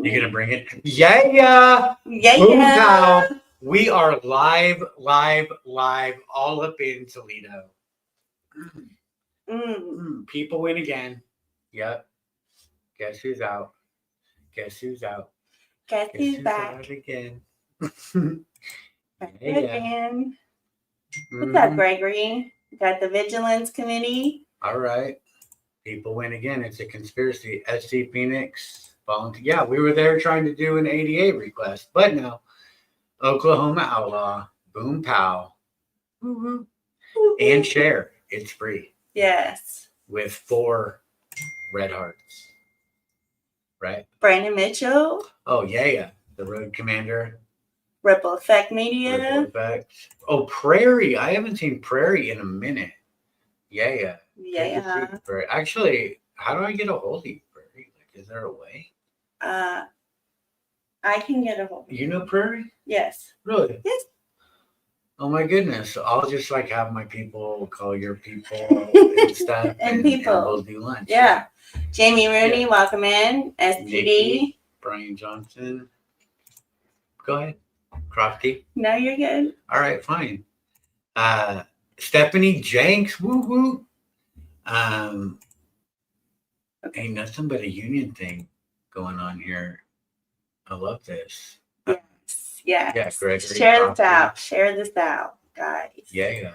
You gonna bring it? Yeah. Boom pow. We are live, all up in Toledo. People win again. Yep. Guess who's out? Guess who's out? Guess who's back out again? Again. What's up, Gregory? Got the Vigilance Committee. All right. People win again. It's a conspiracy. SC Phoenix volunteer. Yeah, we were there trying to do an ADA request, but no. Oklahoma outlaw. Boom pow. And share. It's free. Yes. With 4 red hearts. Right? Brandon Mitchell. Oh, yeah. The road commander. Ripple Effect Media. Ripple Effect. Oh, Prairie. I haven't seen Prairie in a minute. Yeah. Actually, how do I get a hold of you, Prairie? Like, is there a way? I can get a hold of you. You know Prairie? Yes. Really? Yes. Oh my goodness. I'll just like have my people call your people and stuff. and we'll do lunch. Yeah. Jamie Rooney, welcome in. SPD. Nikki, Brian Johnson. Go ahead. Crofty. No, you're good. All right, fine. Stephanie Jenks. Woo woo. Ain't nothing but a union thing going on here. I love this. Yes. Yeah, Gregory. Share this out, guys. Yeah.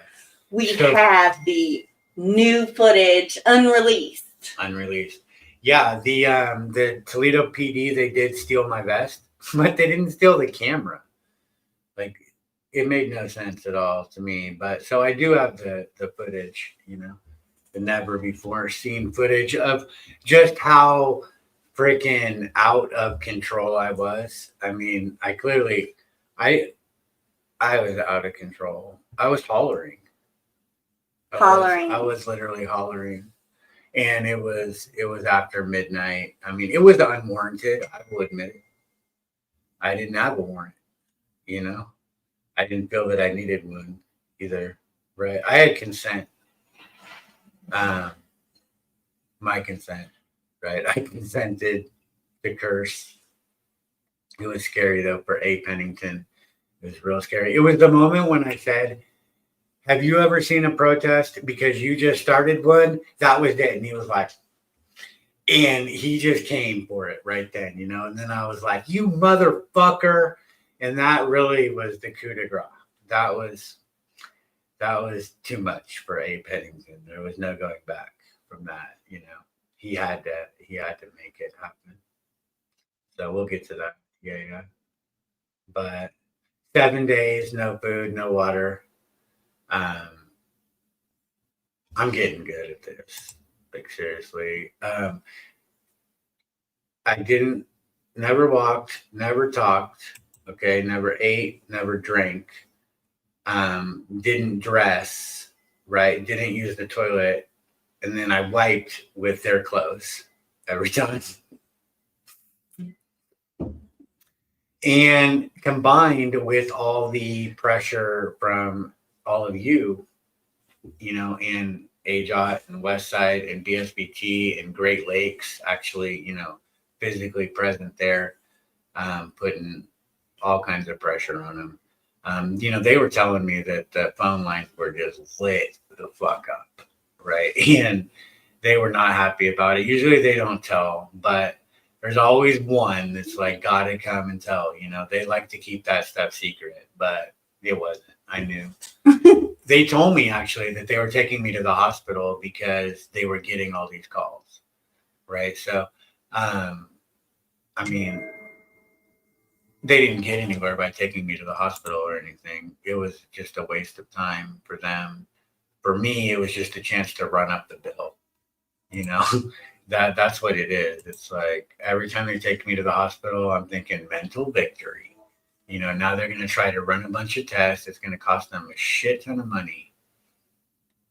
We have the new footage unreleased. Yeah, the Toledo PD, they did steal my vest, but they didn't steal the camera. Like, it made no sense at all to me. But so I do have the footage, the never before seen footage of just how freaking out of control I was. I mean, I was out of control. I was hollering. I was literally hollering. And it was after midnight. I mean, it was unwarranted. I will admit it. I didn't have a warrant, I didn't feel that I needed one either. Right? I had consent. My consent. Right? I consented to curse. It was scary though for A. Pennington. It was real scary. It was the moment when I said, have you ever seen a protest because you just started one? That was it. And he was like, and he just came for it right then, And then I was like, you motherfucker. And that really was the coup de grace. That was too much for A. Pennington. There was no going back from that, He had to make it happen. So we'll get to that. Yeah. But 7 days, no food, no water. I'm getting good at this. Like, seriously. I never walked, never talked, okay, never ate, never drank, didn't dress, right, didn't use the toilet, and then I wiped with their clothes every time. And combined with all the pressure from all of you, in AJOT and Westside and DSBT and Great Lakes, actually, physically present there, putting all kinds of pressure on them. They were telling me that the phone lines were just lit the fuck up, right? And they were not happy about it. Usually they don't tell, but there's always one that's like, gotta come and tell, they like to keep that stuff secret, but it wasn't. I knew. They told me actually that they were taking me to the hospital because they were getting all these calls. Right. So, I mean, they didn't get anywhere by taking me to the hospital or anything. It was just a waste of time for them. For me, it was just a chance to run up the bill. That's what it is. It's like every time they take me to the hospital, I'm thinking mental victory. Now they're going to try to run a bunch of tests. It's going to cost them a shit ton of money,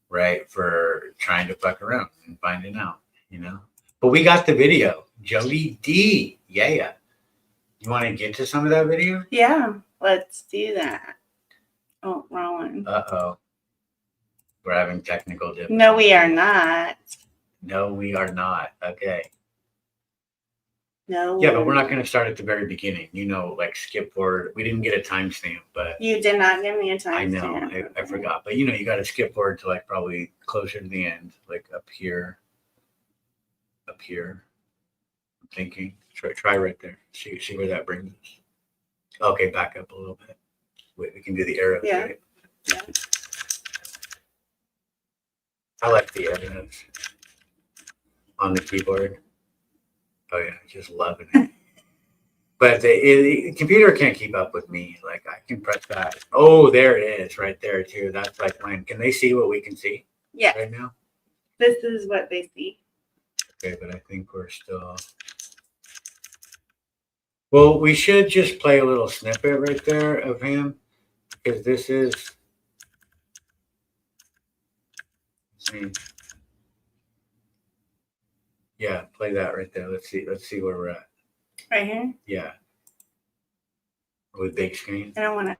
right, for trying to fuck around and finding out, But we got the video. Jody D. Yeah. You want to get to some of that video? Yeah, let's do that. Oh, wrong one. Uh-oh. We're having technical difficulties. No, we are not. No, we are not. Okay. No. Yeah, but we're not going to start at the very beginning. You know, like skip forward. We didn't get a timestamp, but You did not give me a time. I know I forgot. But you know, you got to skip forward to like probably closer to the end, like up here. Up here. I'm thinking. Try right there. See where that brings us. Okay, back up a little bit. Wait, we can do the arrows. Yeah. Right? Yeah. I like the arrows on the keyboard. Oh yeah, just loving it. But the computer can't keep up with me. Like I can press that. Oh, there it is, right there too. That's like mine. Can they see what we can see? Yeah. Right now. This is what they see. Okay, but I think we're still. Well, we should just play a little snippet right there of him, because this is. Yeah, play that right there. Let's see where we're at. Right here. Yeah. With big screen. I don't want to.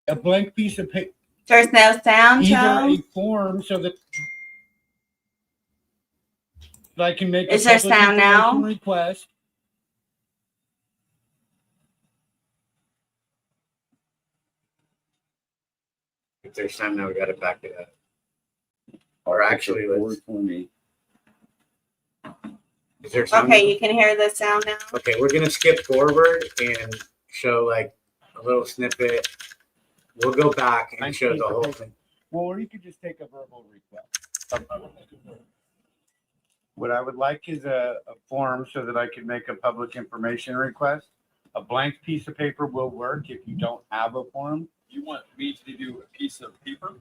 A blank piece of paper. There's no sound, Either Joe. a form so that I can make Is a there public sound now? information request. If there's time now, we got to back it up. Or actually, let's. For me. Is there sound Okay, now? you can hear the sound now. Okay, we're gonna skip forward and show like a little snippet. We'll go back and show the whole thing. Well, or you could just take a verbal request. What I would like is a form so that I can make a public information request. A blank piece of paper will work if you don't have a form. You want me to do a piece of paper?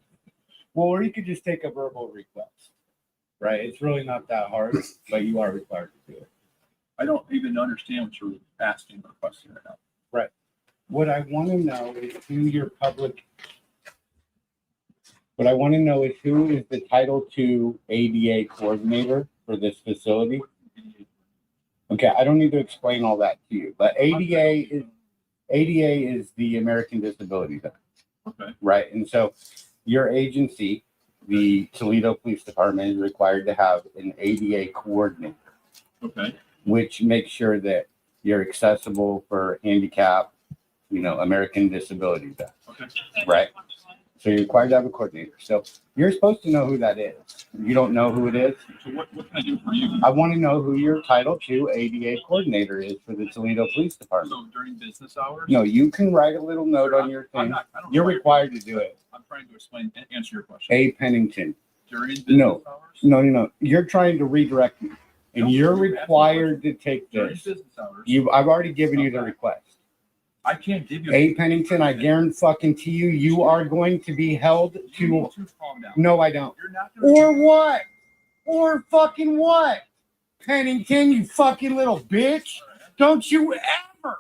Well, or you could just take a verbal request, right? It's really not that hard, but you are required to do it. I don't even understand what you're asking or requesting right now. Right. What I want to know is who your public. What I want to know is who is the Title II ADA coordinator for this facility. Okay, I don't need to explain all that to you, but ADA is the American Disabilities Act. Okay. Right, and so your agency, the Toledo Police Department, is required to have an ADA coordinator, Okay. which makes sure that you're accessible for handicap, American Disabilities Act. Okay. Right. So you're required to have a coordinator. So you're supposed to know who that is. You don't know who it is. So what can I do for you? I want to know who your Title II ADA coordinator is for the Toledo Police Department. So during business hours? No, you can write a little note on your I'm thing. not, I don't You're require- required to do it. I'm trying to explain and answer your question. A. Pennington. During business No. hours? No. You're trying to redirect me. And No, you're you're asking required to take During this. business hours. I've already given you the request. I can't give you. A. Pennington, I guarantee you are going to be held You need to. to calm down. No, I don't. You're not gonna. Or what? Or fucking what? Pennington, you fucking little bitch. Don't you ever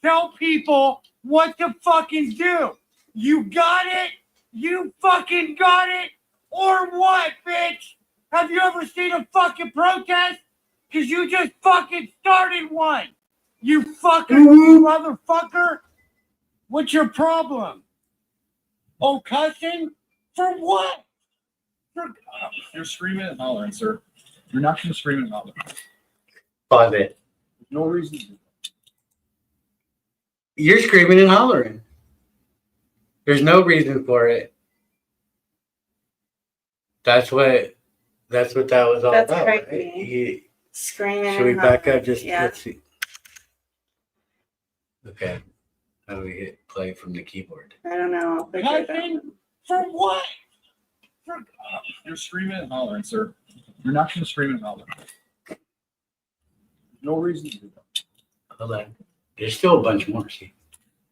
tell people what to fucking do. You got it? You fucking got it? Or what, bitch? Have you ever seen a fucking protest? Because you just fucking started one. You fucking motherfucker. What's your problem? Oh, cussing? For what? You're screaming and hollering, sir. You're not going to scream and holler. Pause it. There's no reason to. You're screaming and hollering. There's no reason for it. That's what that was all That's about. Right? crazy. Screaming. Should we and back hollering. up? Just Yeah. let's see. Okay. How do we hit play from the keyboard? I don't know. I'll figure it Nothing. out. For what? You're screaming and hollering, sir. You're not going to scream and holler. There's no reason to do that. Hold on. There's still a bunch more. See,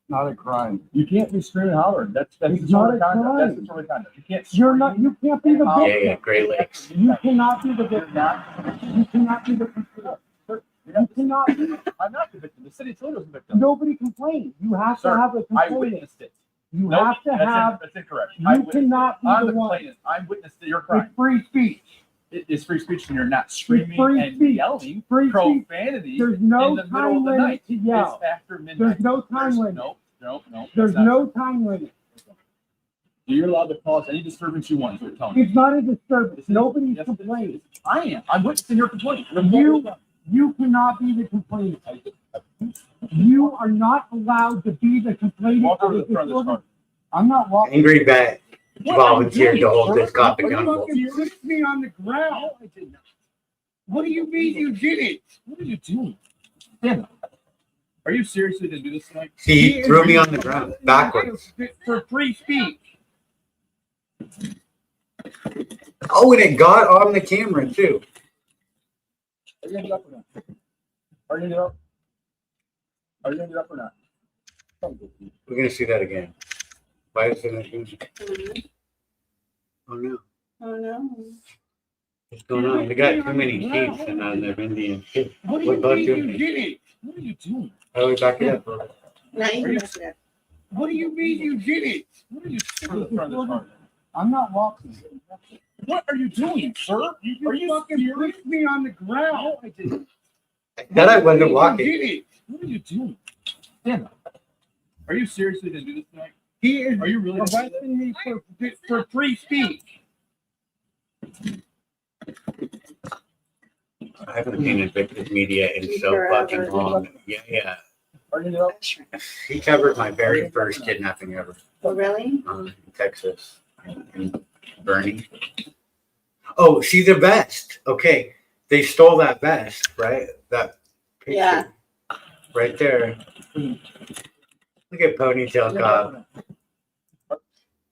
Not a crime. You can't be screaming and hollering. That's It's not a conduct. crime. That's disorderly conduct. You can't. You're not. You can't be the scream. yeah, victim. Great Lakes. You cannot be the victim. You cannot be the victim. You cannot be. I'm not the victim. The city of Toledo is the victim. Nobody complained. You have Sir, to have a I complainant. witnessed it. You Nope, have to that's have. that's incorrect. You I witnessed cannot it. be I'm the the one. complainant. I'm witness to your It's crime. free speech. It is free speech, and you're not screaming free and speech. yelling Free speech. profanity There's in no the middle time of the limit night. to yell. It's after midnight. There's no time limit. No. There's that's not no true. time limit. You're allowed to cause any disturbance you want. Is what you're telling me. It's not a disturbance. Yes, Nobody's yes, it is. complaining. I am. I'm witnessing your complaint. You cannot be the complainant. You are not allowed to be the complainant. Walk over of to the front of this car. I'm not walking. Angry Bat What are you volunteered doing, to hold sir? this cop You accountable. fucking pushed me on the ground. No, I did not. What do you mean you did it? What are you doing? Stand up. Are you seriously going to do this tonight? See, he threw me on the ground backwards. For free speech. Oh, and it got on the camera too. Are you going to get up or not? Are you going to get up? Are you going to get up or not? We're gonna see that again. Why is it not doing it? Oh no, Oh no. what's going on? We got too many chiefs and they're Indian chiefs. What do What you about mean you? you did it? What are you doing? How do we back it up? Now you Are can you- mess it up. What do you mean you did it? What are you doing in front of this car? I'm not walking. What are you doing, sir? You fucking pushed me on the ground. No, I didn't. That I wasn't You walking. did it. What are you doing? Stand up. Are you seriously going to do this tonight? He is Are you really gonna do that? arresting me for free speech. I haven't seen Invictus Media in so fucking long. Yeah. Are you going to get up? He covered my very first kidnapping ever Oh, really? in Texas, in Bernie. Oh, see the vest. Okay, they stole that vest, right? That picture. Yeah. Right there. Look at Ponytail Cop.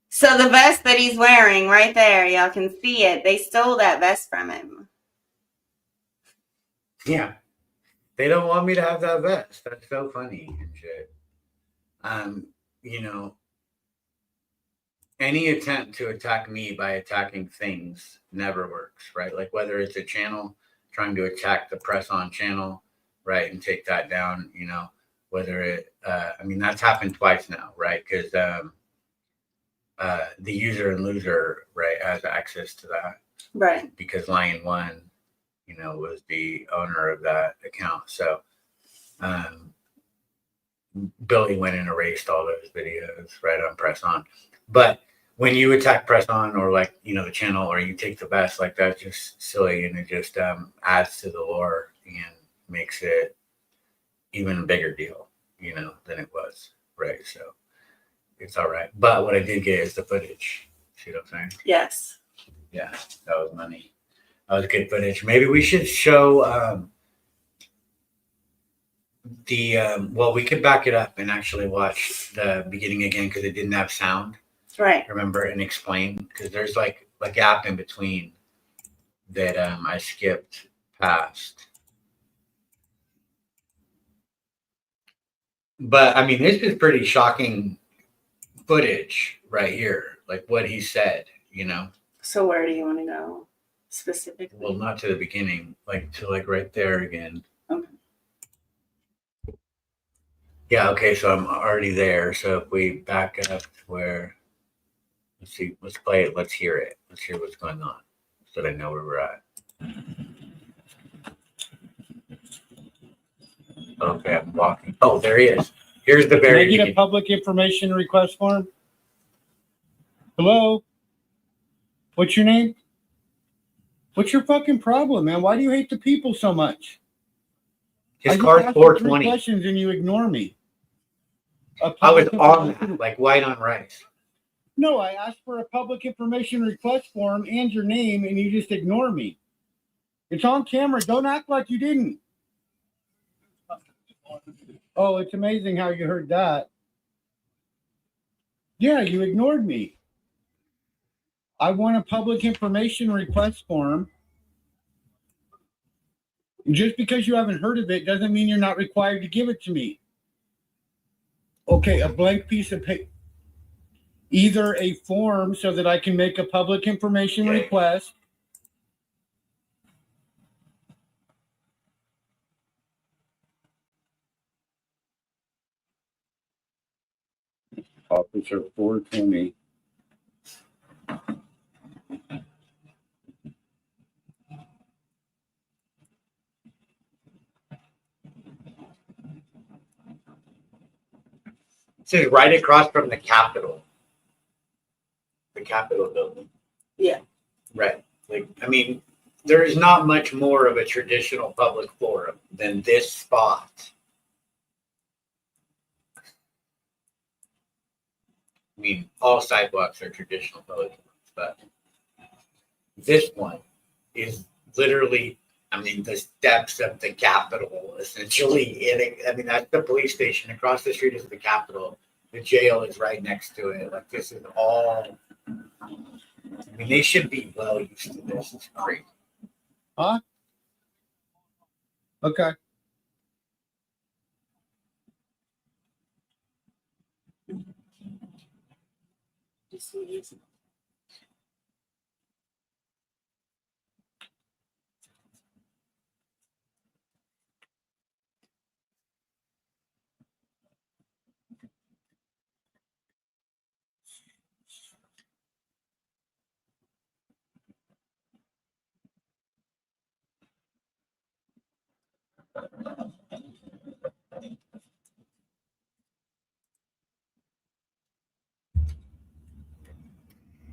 So the vest that he's wearing right there, y'all can see it. They stole that vest from him. Yeah. They don't want me to have that vest. That's so funny and shit. You know, any attempt to attack me by attacking things never works, right? Like whether it's a channel trying to attack the press on channel, right, and take that down, you know, whether it, I mean, that's happened twice now, right? Because the user and loser, right, has access to that. Right. Because Lion One, you know, was the owner of that account. So Billy went and erased all those videos right on Press On. But when you attack Press On or like, you know, the channel or you take the vest, like that's just silly and it just adds to the lore and makes it even a bigger deal, you know, than it was. Right. So it's all right. But what I did get is the footage. See what I'm saying? Yes. Yeah, that was money. That was good footage. Maybe we should show well, we could back it up and actually watch the beginning again because it didn't have sound. Right. Remember, and explain because there's like a gap in between that I skipped past. But I mean, this is pretty shocking footage right here, like what he said, you know. So where do you want to go specifically? Well, not to the beginning, like to like right there again. Okay. Yeah, okay, so I'm already there. So if we back up to where, let's see, let's play it, let's hear it. Let's hear what's going on so that I know where we're at. Okay, I'm walking. Oh, there he is. Here's the Can I very get a beginning. public information request form? Hello? What's your name? What's your fucking problem, man? Why do you hate the people so much? I His just car's asked you 3 420. questions and you ignore me. I was on that, like white on rice. No, I asked for a public information request form and your name, and you just ignore me. It's on camera. Don't act like you didn't. Oh, it's amazing how you heard that. Yeah, you ignored me. I want a public information request form. Just because you haven't heard of it doesn't mean you're not required to give it to me. Okay, a blank piece of paper. Either a form so that I can make a public information Okay. request. Officer 420. It says right across from the Capitol. The Capitol building. Yeah. Right. Like, I mean, there is not much more of a traditional public forum than this spot. I mean, all sidewalks are traditional public forums, but this one is literally, I mean, the steps of the Capitol, essentially. I mean, that's the police station. Across the street is the Capitol. The jail is right next to it. Like, this is all. I mean, they should be well used to this. It's crazy. Huh? Okay.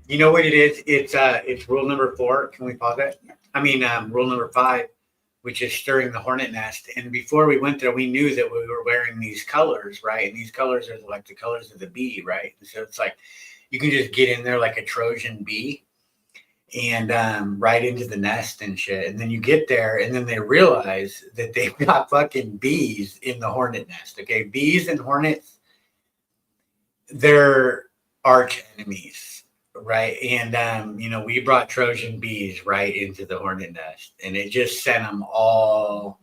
You know what it is? It's rule number 4. Can we pause it? I mean, rule number 5, which is stirring the hornet nest. And before we went there, we knew that we were wearing these colors, right? And these colors are like the colors of the bee, right? So it's like you can just get in there like a Trojan bee and right into the nest and shit. And then you get there, and then they realize that they've got fucking bees in the hornet nest. Okay, bees and hornets, they're arch enemies. Right. And, you know, we brought Trojan bees right into the hornet nest, and it just sent them all,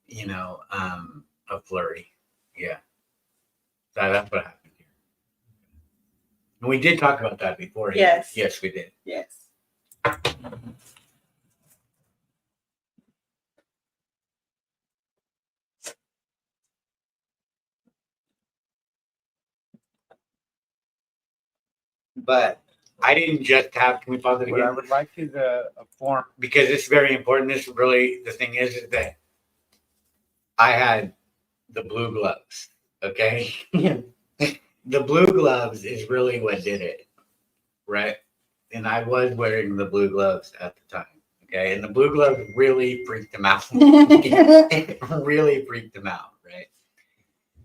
you know, a flurry. Yeah. So that's what happened here. And we did talk about that before. Yes. Yes, we did. Yes. But I didn't just have, can we pause it What I again? would like is a form. Because it's very important. This really, the thing is that I had the blue gloves. Okay. The blue gloves is really what did it. Right. And I was wearing the blue gloves at the time. Okay. And the blue gloves really freaked them out. Really freaked them out. Right.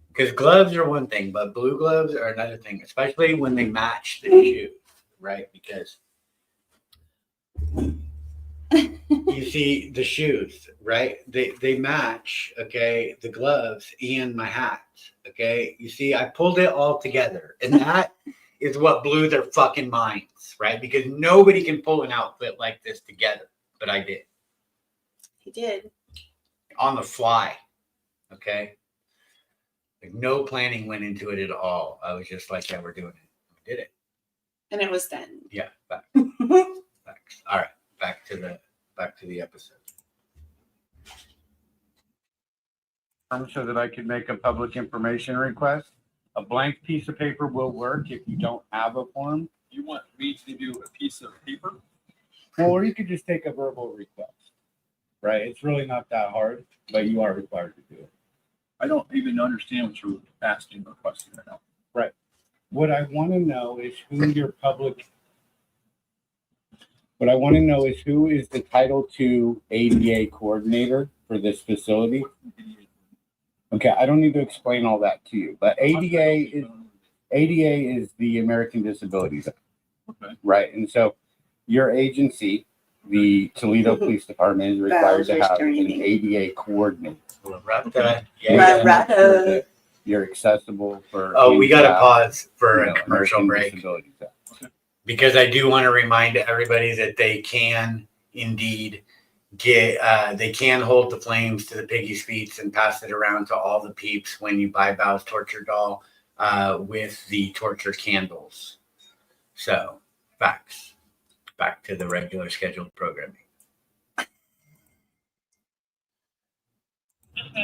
Because gloves are one thing, but blue gloves are another thing, especially when they match the shoe. Right. Because you see the shoes, right? They match, okay, the gloves and my hat. Okay. You see, I pulled it all together. And that is what blew their fucking minds, right? Because nobody can pull an outfit like this together. But I did. He did. On the fly. Okay. Like no planning went into it at all. I was just like, yeah, we're doing it. We did it. And it was done. Yeah. Facts. All right. Back to the episode. So that I can make a public information request. A blank piece of paper will work if you don't have a form. You want me to do a piece of paper? Well, or you could just take a verbal request, right? It's really not that hard, but you are required to do it. I don't even understand what you're asking or requesting right now. Right. What I want to know is who your public. What I want to know is who is the Title II ADA coordinator for this facility. Okay, I don't need to explain all that to you, but ADA is the American Disabilities Act, Okay. right? And so your agency, the Toledo Police Department, is required to have an ADA coordinator. Yeah. You're accessible for. Oh, we got to ADA, pause for you know, a commercial American break. Disabilities Act. Because I do want to remind everybody that they can indeed they can hold the flames to the piggy's feet and pass it around to all the peeps when you buy Bow's Torture Doll with the torture candles. So, facts. Back to the regular scheduled programming.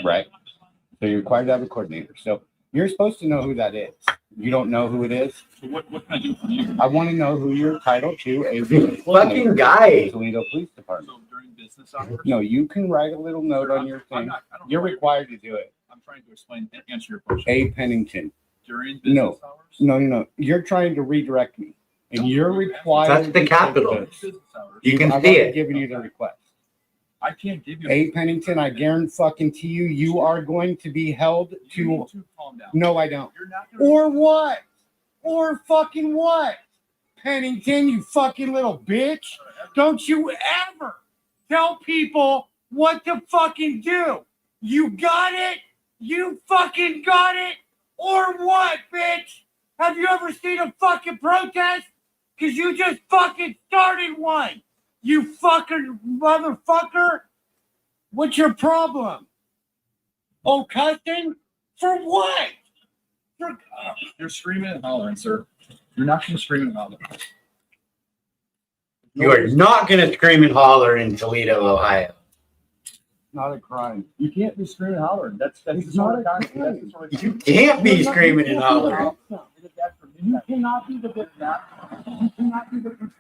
Right. So you're required to have a coordinator. So you're supposed to know who that is. You don't know who it is. So what can I do for you? I want to know who you're entitled to a Fucking guy. Toledo Police Department. So during business hours? No, you can write a little note on your thing. I don't You're know. required to do it. I'm trying to explain and answer your question. A. Pennington. During business No. hours? No. You're trying to redirect me. And you're required That's the to capital. take this. Business hours. You can I've see already it. given you the request. I can't give you. A. Pennington, I guarantee you are going to be held You need to. to calm down. No, I don't. You're not gonna. Or what? Or fucking what? Pennington, you fucking little bitch. Don't you ever tell people what to fucking do. You got it? You fucking got it? Or what, bitch? Have you ever seen a fucking protest? Because you just fucking started one. You fucking motherfucker. What's your problem? Oh, cussing? For what? For, You're screaming and hollering, sir. You're not going to scream and holler. You are not going to scream and holler in Toledo, Ohio. not a crime. You can't be screaming and hollering. That's It's the sort of not a guy. crime. That's the sort of You can't be screaming and hollering. You cannot be the victim. You cannot be the victim.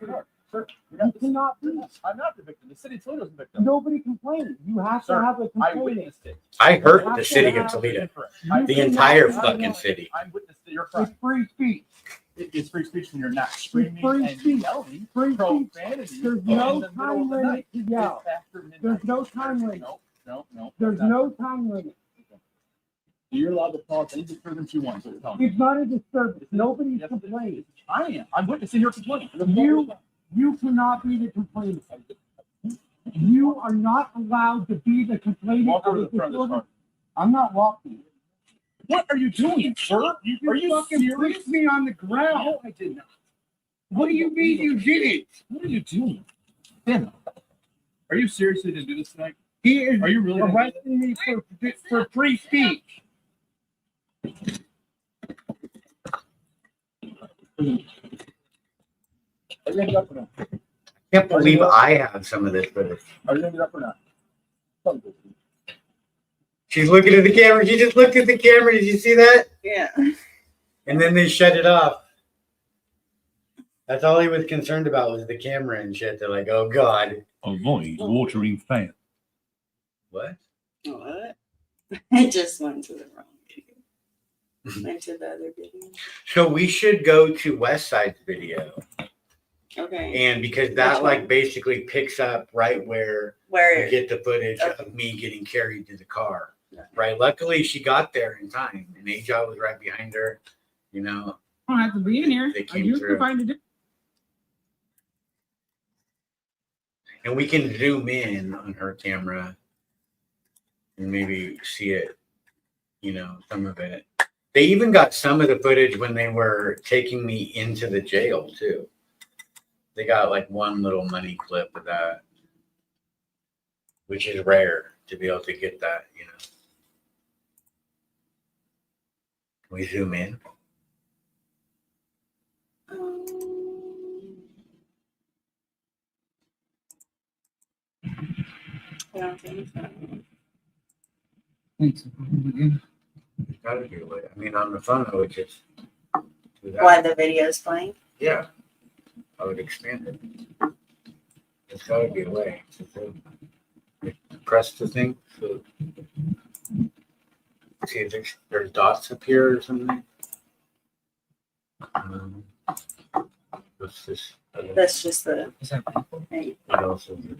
Sir, You cannot be. I'm not the victim. The city of Toledo is the victim. Nobody complained. You have Sir, to have a I complaint. witnessed it. I hurt the city of Toledo. The entire fucking city. I witnessed your It's crime. free speech. It is free speech when you're not screaming free and speech. yelling Free speech. profanity. There's in no the middle time of the limit night. to yell. It's after midnight. There's no time limit. No. There's no time limit. You're allowed to talk any disturbance you want. So tell me. It's not a disturbance. Nobody's Yes, complaining. I am. I'm witnessing your complaint. You cannot be the complainant. You are not allowed to be the complainant Walk of over the to the front of the facility. car. I'm not walking. What are you doing, sir? Are you fucking serious? pushed me on the ground? No, I did not. What do you mean you didn't? What are you doing? Ben, are you seriously going to do this tonight? He is Are you really gonna do arresting me for free speech. Are you going to get up or not? I can't believe I have some of this footage. Are you going to get up or not? Tell me this. She's looking at the camera. She just looked at the camera. Did you see that? Yeah. And then they shut it off. That's all he was concerned about was the camera and shit. They're like, oh God. Avoid watering fan. What? What? I just went to the wrong video. Went to the other video. So we should go to West Side's video. Okay. And because that Which like one? basically picks up right where Where? you get the footage Okay. of me getting carried to the car. Okay. Right. Luckily she got there in time and Aja was right behind her. You know. I don't have to be in here. They came You through. can find it. And we can zoom in on her camera and maybe see it, you know, some of it. They even got some of the footage when they were taking me into the jail too. They got like one little money clip of that, which is rare to be able to get that, you know. Can we zoom in? I don't think so. It's gotta be a way. I mean, on the phone, I would just do that. Why the video's playing? Yeah, I would expand it. There's gotta be a way to zoom. Press the thing. So see if there's dots up here or something. What's this? That's just the. Hey, What else is it?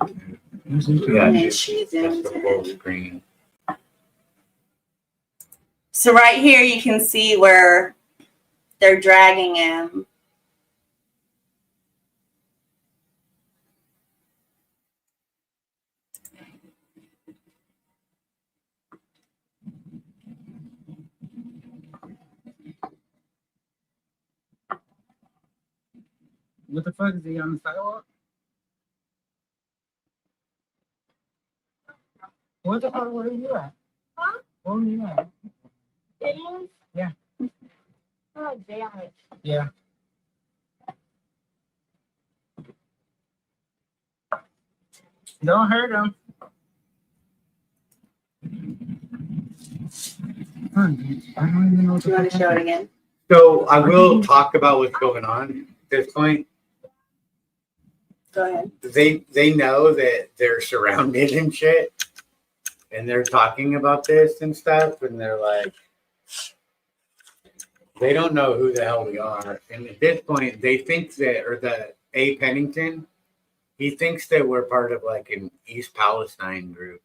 and then just- she that's zooms the full in. screen. So right here you can see where they're dragging him. What the fuck is he on the sidewalk? What the fuck? Where are you at? Huh? Where are you at? Yeah. Yeah. Don't hurt him. I don't even know what Do you want to show it again? So I will talk about what's going on at this point. Go ahead. They know that they're surrounded and shit, and they're talking about this and stuff, and they're like, they don't know who the hell we are. And at this point, they think that, or the A. Pennington, he thinks that we're part of like an East Palestine group.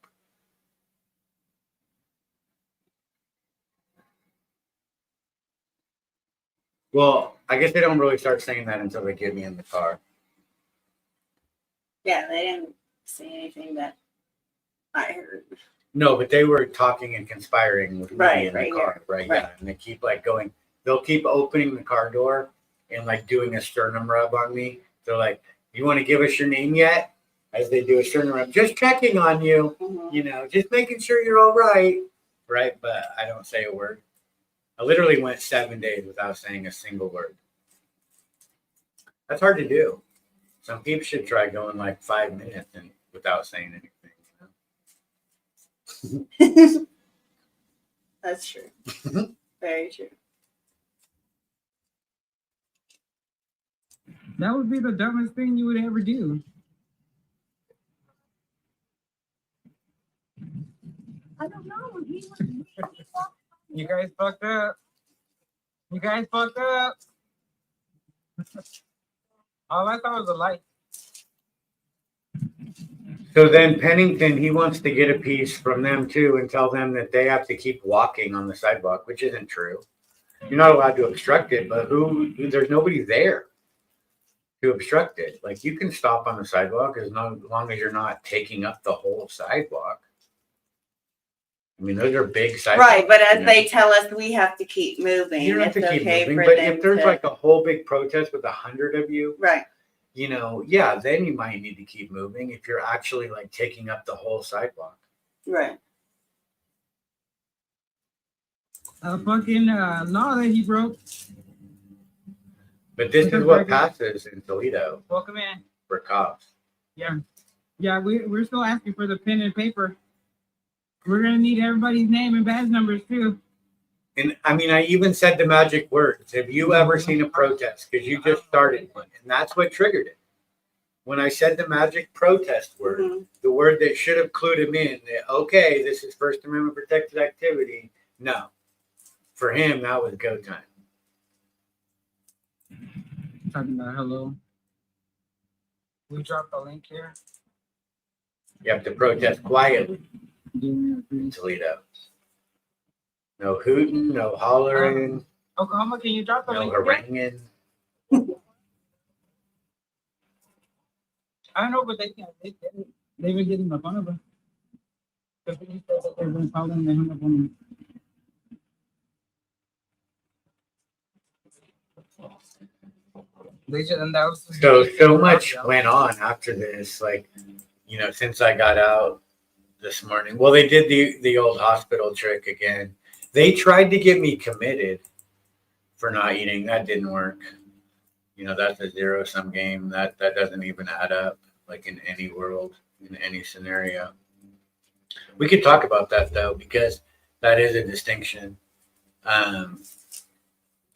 Well, I guess they don't really start saying that until they get me in the car. Yeah, they didn't say anything that I heard. No, but they were talking and conspiring with me Right, in the right car, here. right? Right. Yeah, and they keep like going. They'll keep opening the car door and like doing a sternum rub on me. They're like, "You want to give us your name yet?" As they do a sternum rub, just checking on you, Mhm. you know, just making sure you're all right, right? But I don't say a word. I literally went 7 days without saying a single word. That's hard to do. Some people should try going like 5 minutes and without saying anything. You know? That's true. Very true. That would be the dumbest thing you would ever do. I don't know. You guys fucked up. You guys fucked up. All I thought was a light. So then Pennington, he wants to get a piece from them too and tell them that they have to keep walking on the sidewalk, which isn't true. You're not allowed to obstruct it, but there's nobody there to obstruct it. Like you can stop on the sidewalk as long as you're not taking up the whole sidewalk. I mean, those are big sidewalks. Right, but as you know? they tell us, we have to keep moving. You don't have It's to keep okay moving, for but them if there's to... like a whole big protest with 100 of you, Right. you know, yeah, then you might need to keep moving if you're actually like taking up the whole sidewalk. Right. A fucking law that he broke. But this is what passes in Toledo Welcome in. for cops. Yeah. Yeah, we're still asking for the pen and paper. We're gonna need everybody's name and badge numbers too. And I mean, I even said the magic words. Have you ever seen a protest? Because you just started one, and that's what triggered it. When I said the magic protest word, Mhm. the word that should have clued him in that, okay, this is First Amendment protected activity. No. For him, that was go time. Talking about hello. We dropped the link here. You have to protest quietly Yeah. in Toledo. No hooting, no hollering, Oklahoma, can you drop the no link here? haranguing. I don't know, but they've been getting up on it. Because when you said that they were going to call them, they hung up on them. They just, and that was So much went on after this, like, you know, since I got out this morning. Well, they did the old hospital trick again. They tried to get me committed for not eating. That didn't work. You know, that's a zero-sum game. That doesn't even add up, like in any world, in any scenario. We could talk about that though, because that is a distinction.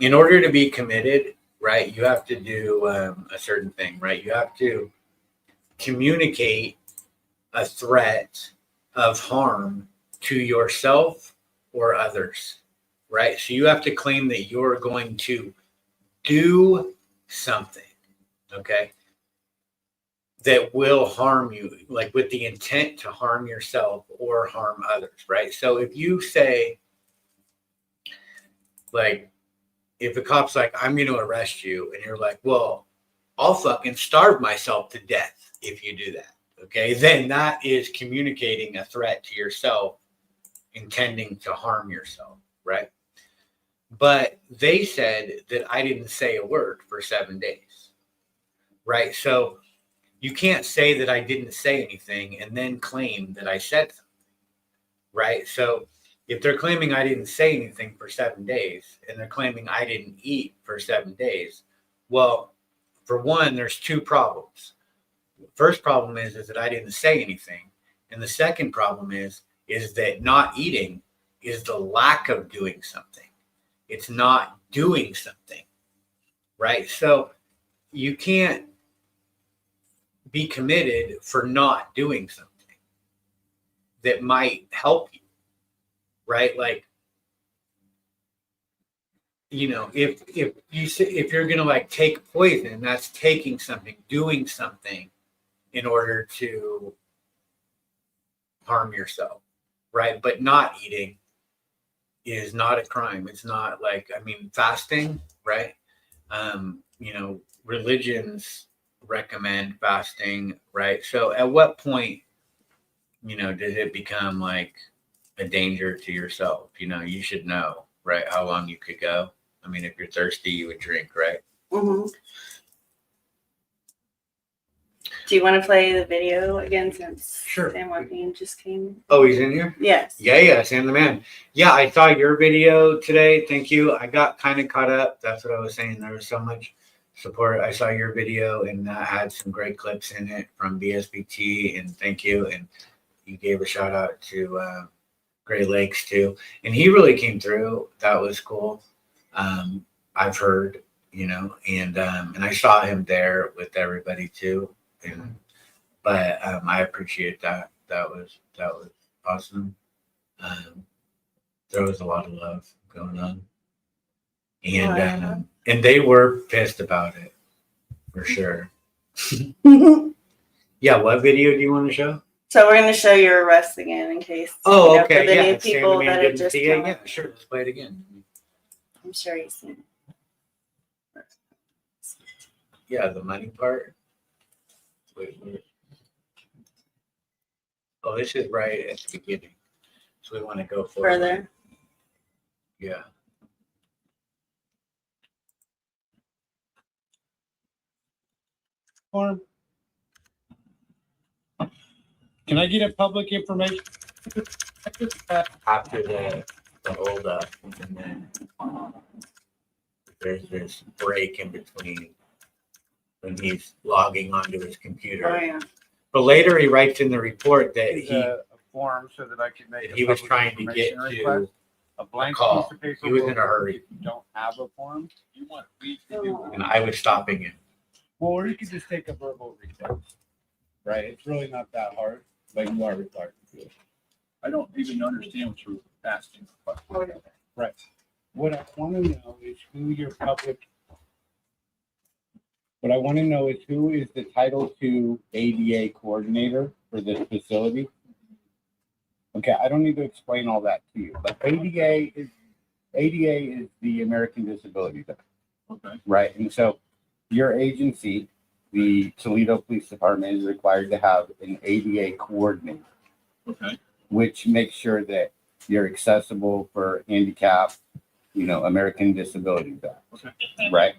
In order to be committed, right, you have to do a certain thing, right? You have to communicate a threat of harm to yourself or others, right? So you have to claim that you're going to do something, okay, that will harm you, like with the intent to harm yourself or harm others, right? So if you say, like, if a cop's like, I'm going to arrest you, and you're like, well, I'll fucking starve myself to death if you do that, okay, then that is communicating a threat to yourself, intending to harm yourself, right? But they said that I didn't say a word for 7 days, right? So you can't say that I didn't say anything and then claim that I said something, right? So if they're claiming I didn't say anything for 7 days and they're claiming I didn't eat for 7 days, well, for one, there's two problems. First problem is that I didn't say anything. And the second problem is that not eating is the lack of doing something. It's not doing something, right? So you can't be committed for not doing something that might help you, right? Like, you know, if you're gonna like take poison, that's taking something, doing something in order to harm yourself, right? But not eating is not a crime. It's not like, I mean, fasting, right? You know, religions recommend fasting, right? So at what point, you know, did it become like a danger to yourself? You know, you should know, right, how long you could go. I mean, if you're thirsty, you would drink, right? Mm-hmm. Do you want to play the video again since Sure. Sam Joaquin just came? Oh, he's in here? Yes. Yeah, Sam the man. Yeah, I saw your video today. Thank you. I got kind of caught up. That's what I was saying. There was so much support. I saw your video and that had some great clips in it from BSBT, and thank you. And you gave a shout out to Great Lakes too. And he really came through. That was cool. I've heard, you know, and I saw him there with everybody too. But I appreciate that. That was awesome. There was a lot of love going on, and they were pissed about it for sure. Yeah, what video do you want to show? So we're going to show your arrest again in case. Oh, you know, okay, for the yeah. new people that are just yeah, coming. sure. Let's play it again. I'm sure you've seen it. Yeah, the money part. Wait. Oh, this is right at the beginning. So we want to go forward. Further. Yeah. Form. Can I get a public information? After the hold up, and then there's this break in between when he's logging onto his computer. Oh, yeah. But later he writes in the report that A form so that I can make. he was trying to get to a blank call. piece of paper. He was in a hurry. If you don't have a form, you want me to do. and I was stopping him. Well, or you could just take a verbal recess, right? It's really not that hard, but you are required to do it. I don't even understand what you're asking. Right. What I want to know is who your public. What I want to know is who is the Title II ADA coordinator for this facility. Okay, I don't need to explain all that to you, but ADA is the American Disabilities Act. Okay. Right, and so your agency, the Toledo Police Department, is required to have an ADA coordinator, Okay. which makes sure that you're accessible for handicap, you know, American Disabilities Act. Okay. Right?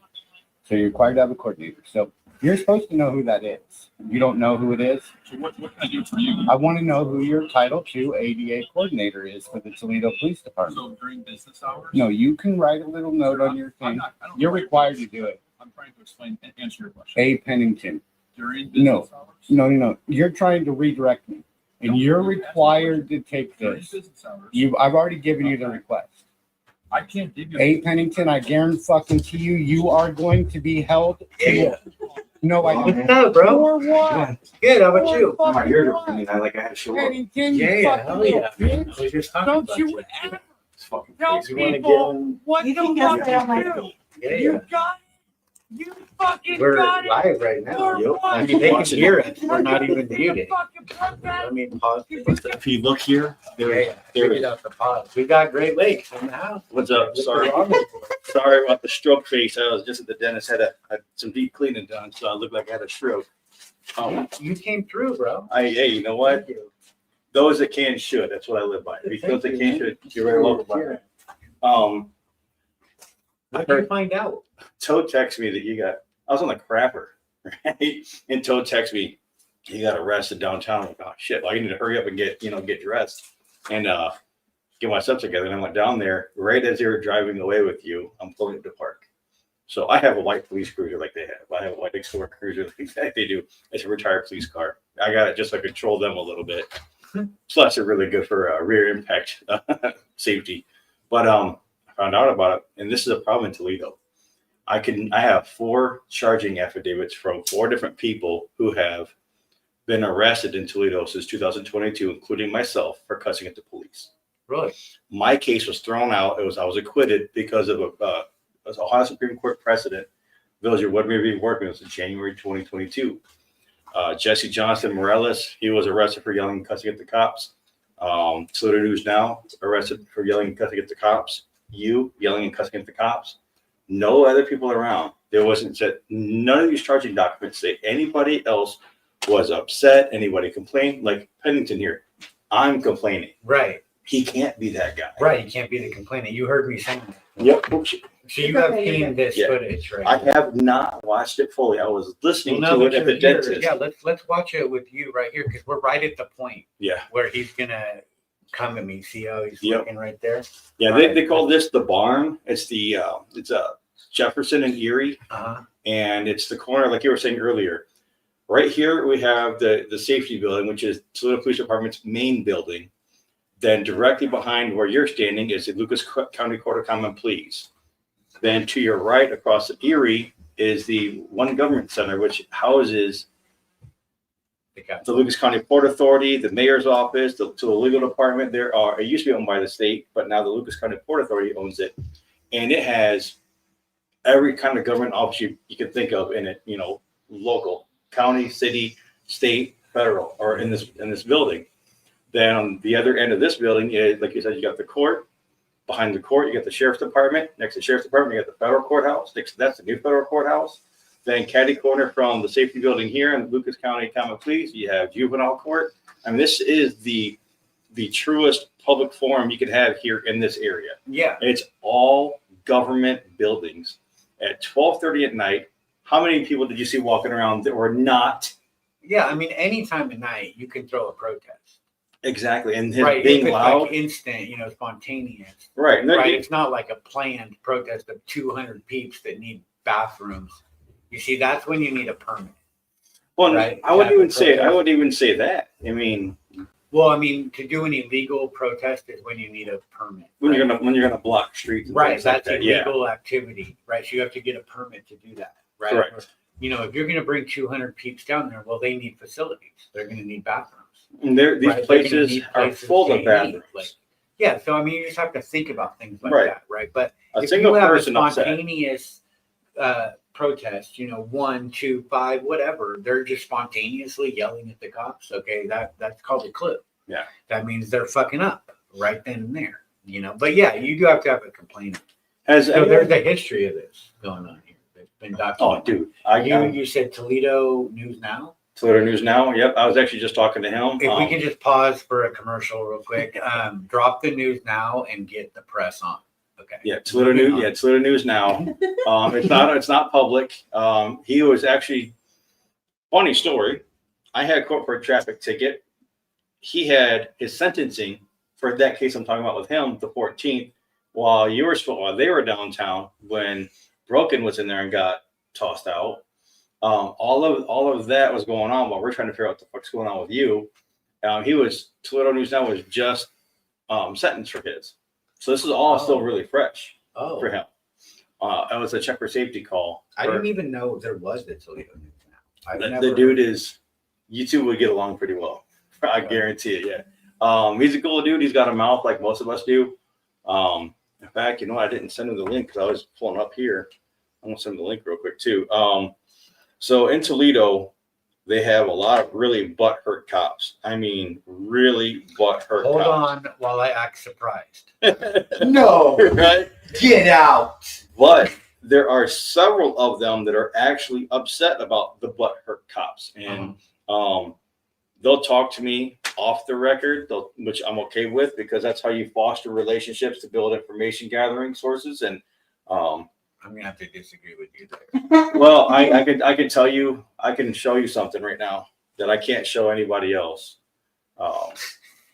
So you're required to have a coordinator. So you're supposed to know who that is. You don't know who it is? So what can I do for you? I want to know who your Title II ADA coordinator is for the Toledo Police Department. So during business hours? No, you can write a little note on your I'm thing. not- I don't- You're required to do it. I'm trying to explain and answer your question. A. Pennington. During No. business hours? No. You're trying to redirect me. And you're required to take During this. business hours. I've already given you the request. I can't give you. A. Pennington, I guarantee you are going to be held. Yeah. No, I What's don't. up, bro? For what? Good. How about you? For fucking I what? mean, I had to show up. Pennington, you Yeah, fucking hell little yeah. bitch. I was just talking Don't about you you. ever It's fucking tell crazy. people what You the can fuck just say on my to do. feet. Yeah, You got it. You fucking We're got it. live right now. For Yep. what? I mean, they can hear us. We're not even muted. Fucking put that- Let me pause. If you look here, Yeah, there, figured out the pause. We got Great Lakes in the house. what's up? Sorry about the stroke face. I was just at the dentist, had some deep cleaning done, so I looked like I had a stroke. You came through, bro. Hey, you know what? Thank you. Those that can should. That's what I live by. If those that can should, you're very welcome by that. How'd you find out? Toad texted me that I was on the crapper, right? And Toad texted me, you got arrested downtown. I'm like, oh shit, well, I need to hurry up and get dressed. And get my stuff together. And I went down there right as they were driving away with you. I'm pulling up to park. So I have a white police cruiser like they have. I have a white Explorer cruiser like they do. It's a retired police car. I got it just to control them a little bit. Plus, they're really good for rear impact safety. But I found out about it, and this is a problem in Toledo. I have 4 charging affidavits from 4 different people who have been arrested in Toledo since 2022, including myself, for cussing at the police. Really? My case was thrown out. I was acquitted because of a Ohio Supreme Court precedent. Villager Woodbury v. Workman was in January 2022. Jesse Johnson Morales, he was arrested for yelling and cussing at the cops. Toledo News Now, arrested for yelling and cussing at the cops. You yelling and cussing at the cops. No other people around. There wasn't said, none of these charging documents say anybody else was upset, anybody complained. Like Pennington here, I'm complaining. Right. He can't be that guy. Right. You can't be the complainant. You heard me saying that. Yep. So you have seen this footage, right? I have not watched it fully. I was listening Well, to it at the dentist. Yeah, let's watch it with you right here because we're right at the point Yeah. where he's gonna come at me. See how he's looking right there? Yeah, Right. they call this the barn. It's the it's Jefferson and Erie, and it's the corner, like you were saying earlier. Right here we have the safety building, which is Toledo Police Department's main building. Then directly behind where you're standing is the Lucas County Court of Common Pleas. Then to your right, across the Erie, is the One Government Center, which houses the Lucas County Port Authority, the mayor's office, the legal department. It used to be owned by the state, but now the Lucas County Port Authority owns it, and it has every kind of government office you can think of in it. You know, local, county, city, state, federal, or in this building. Then on the other end of this building is, like you said, you got the court. Behind the court, you got the sheriff's department. Next to the sheriff's department, you got the federal courthouse. Next to that's the new federal courthouse. Then catty corner from the safety building here in Lucas County Common Pleas, you have juvenile court. I mean, this is the truest public forum you could have here in this area. Yeah. It's all government buildings. At 12:30 at night, how many people did you see walking around that were not? Yeah, I mean, any time of night you can throw a protest. Exactly, and Right, being if it's loud, like instant, spontaneous. right? Right, it's not like a planned protest of 200 peeps that need bathrooms. You see, that's when you need a permit. Well, right? I wouldn't even say that. I mean, well, I mean, to do any legal protest is when you need a permit. when right? you're gonna block streets, and Right, things like that's that. illegal activity, right? So you have to get a permit to do that, right? Correct. If you're going to bring 200 peeps down there, well, they need facilities. They're going to need bathrooms. And these right? They're gonna places need are places full to of eat, bathrooms. Yeah, so I mean, you just have to think about things like Right. that, right? But A if single you have person a upset. spontaneous protest, 1, 2, 5, whatever, they're just spontaneously yelling at the cops. Okay, that's called a clue. Yeah, that means they're fucking up right then and there. But yeah, you do have to have a complaint. Has So there's a history of this going on here. It's been documented. Oh, dude, You said Toledo News Now. Toledo News Now. Yep, I was actually just talking to him. If we can just pause for a commercial real quick, drop the news now and get the press on. Okay. Yeah, Toledo News. Yeah, Toledo News Now. It's not public. He was actually, funny story. I had court for a traffic ticket. He had his sentencing for that case I'm talking about with him the 14th, while they were downtown when Broken was in there and got tossed out. All of that was going on while we're trying to figure out what the fuck's going on with you. Toledo News Now was just sentenced for his. So this is all still really fresh for him. It was a check for safety call. I didn't even know there was the Toledo News Now. The dude is, you two would get along pretty well. I guarantee it. Yeah. He's a cool dude. He's got a mouth like most of us do. In fact, I didn't send him the link because I was pulling up here. I'm gonna send him the link real quick too. So in Toledo, they have a lot of really butthurt cops. I mean, really butthurt Hold cops. on while I act surprised. No, right? Get out. But there are several of them that are actually upset about the butthurt cops, and they'll talk to me off the record, which I'm okay with because that's how you foster relationships to build information gathering sources. And I'm gonna have to disagree with you there. well, I can tell you, I can show you something right now that I can't show anybody else.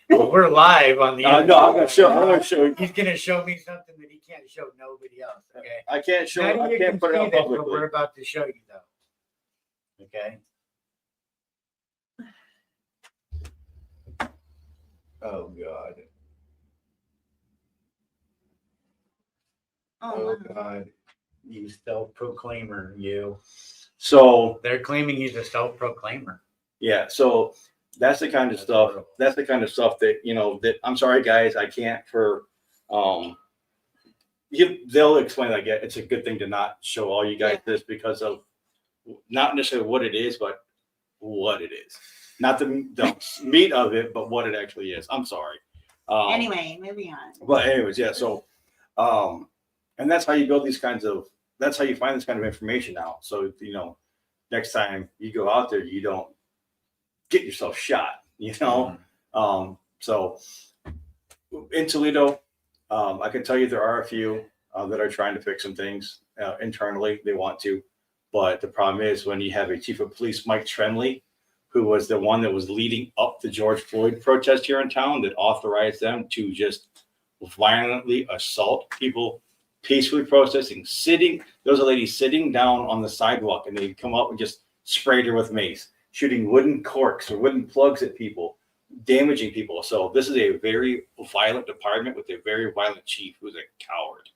Well, we're live on the. No, I'm gonna show. I'm gonna show. He's gonna show me something that he can't show nobody else. Okay. I can't show. Now I you can't can put it see out this, what publicly. we're about to show you, though. Okay. Oh God. Oh God. You self-proclaimer, you. So They're claiming he's a self-proclaimer. yeah, so that's the kind of stuff. That's the kind of stuff that that I'm sorry, guys, I can't for. They'll explain like it's a good thing to not show all you guys this because of not necessarily what it is, but what it is. Not the meat of it, but what it actually is. I'm sorry. Anyway, moving on. But anyways, yeah. So, and that's how you build these kinds of. That's how you find this kind of information out. So next time you go out there, you don't get yourself shot. So in Toledo, I can tell you there are a few that are trying to fix some things internally. They want to, but the problem is when you have a chief of police, Mike Tremley, who was the one that was leading up the George Floyd protest here in town, that authorized them to just violently assault people peacefully protesting, there was a lady sitting down on the sidewalk and they'd come up and just sprayed her with mace, shooting wooden corks or wooden plugs at people, damaging people. So this is a very violent department with a very violent chief who's a coward.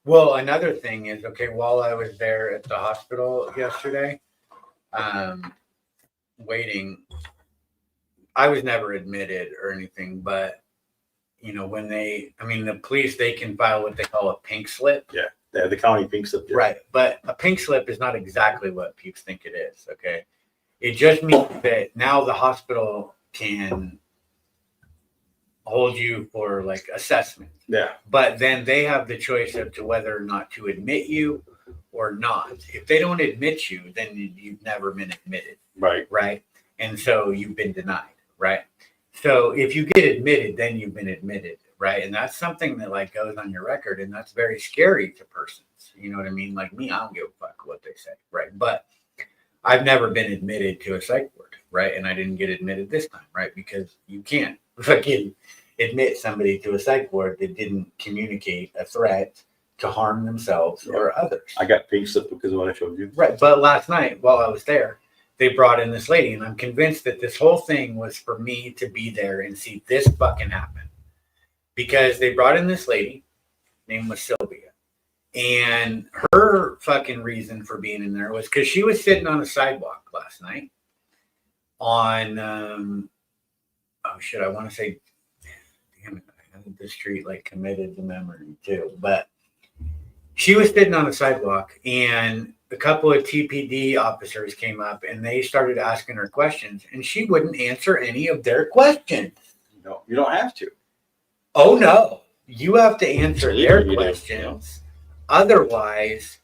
Well, another thing is, okay, while I was there at the hospital yesterday, waiting, I was never admitted or anything, but when the police, they can file what they call a pink slip. Yeah, the county pink slip. Yeah. Right. But a pink slip is not exactly what peeps think it is. Okay. It just means that now the hospital can hold you for like assessment. Yeah. But then they have the choice as to whether or not to admit you or not. If they don't admit you, then you've never been admitted. Right. Right. And so you've been denied. Right. So if you get admitted, then you've been admitted, right? And that's something that like goes on your record, and that's very scary to persons. You know what I mean? Like me, I don't give a fuck what they say, right? But I've never been admitted to a psych ward, right? And I didn't get admitted this time, right? Because you can't fucking admit somebody to a psych ward that didn't communicate a threat to harm themselves or others. I got pink slip because of what I showed you. Right. But last night while I was there, they brought in this lady, and I'm convinced that this whole thing was for me to be there and see this fucking happen. Because they brought in this lady, name was Sylvia, and her fucking reason for being in there was because she was sitting on a sidewalk last night on, I want to say, damn it, I think this street like committed to memory too, but she was sitting on a sidewalk and a couple of TPD officers came up and they started asking her questions and she wouldn't answer any of their questions. No, you don't have to. Oh no, you have to answer their You do, questions. Otherwise,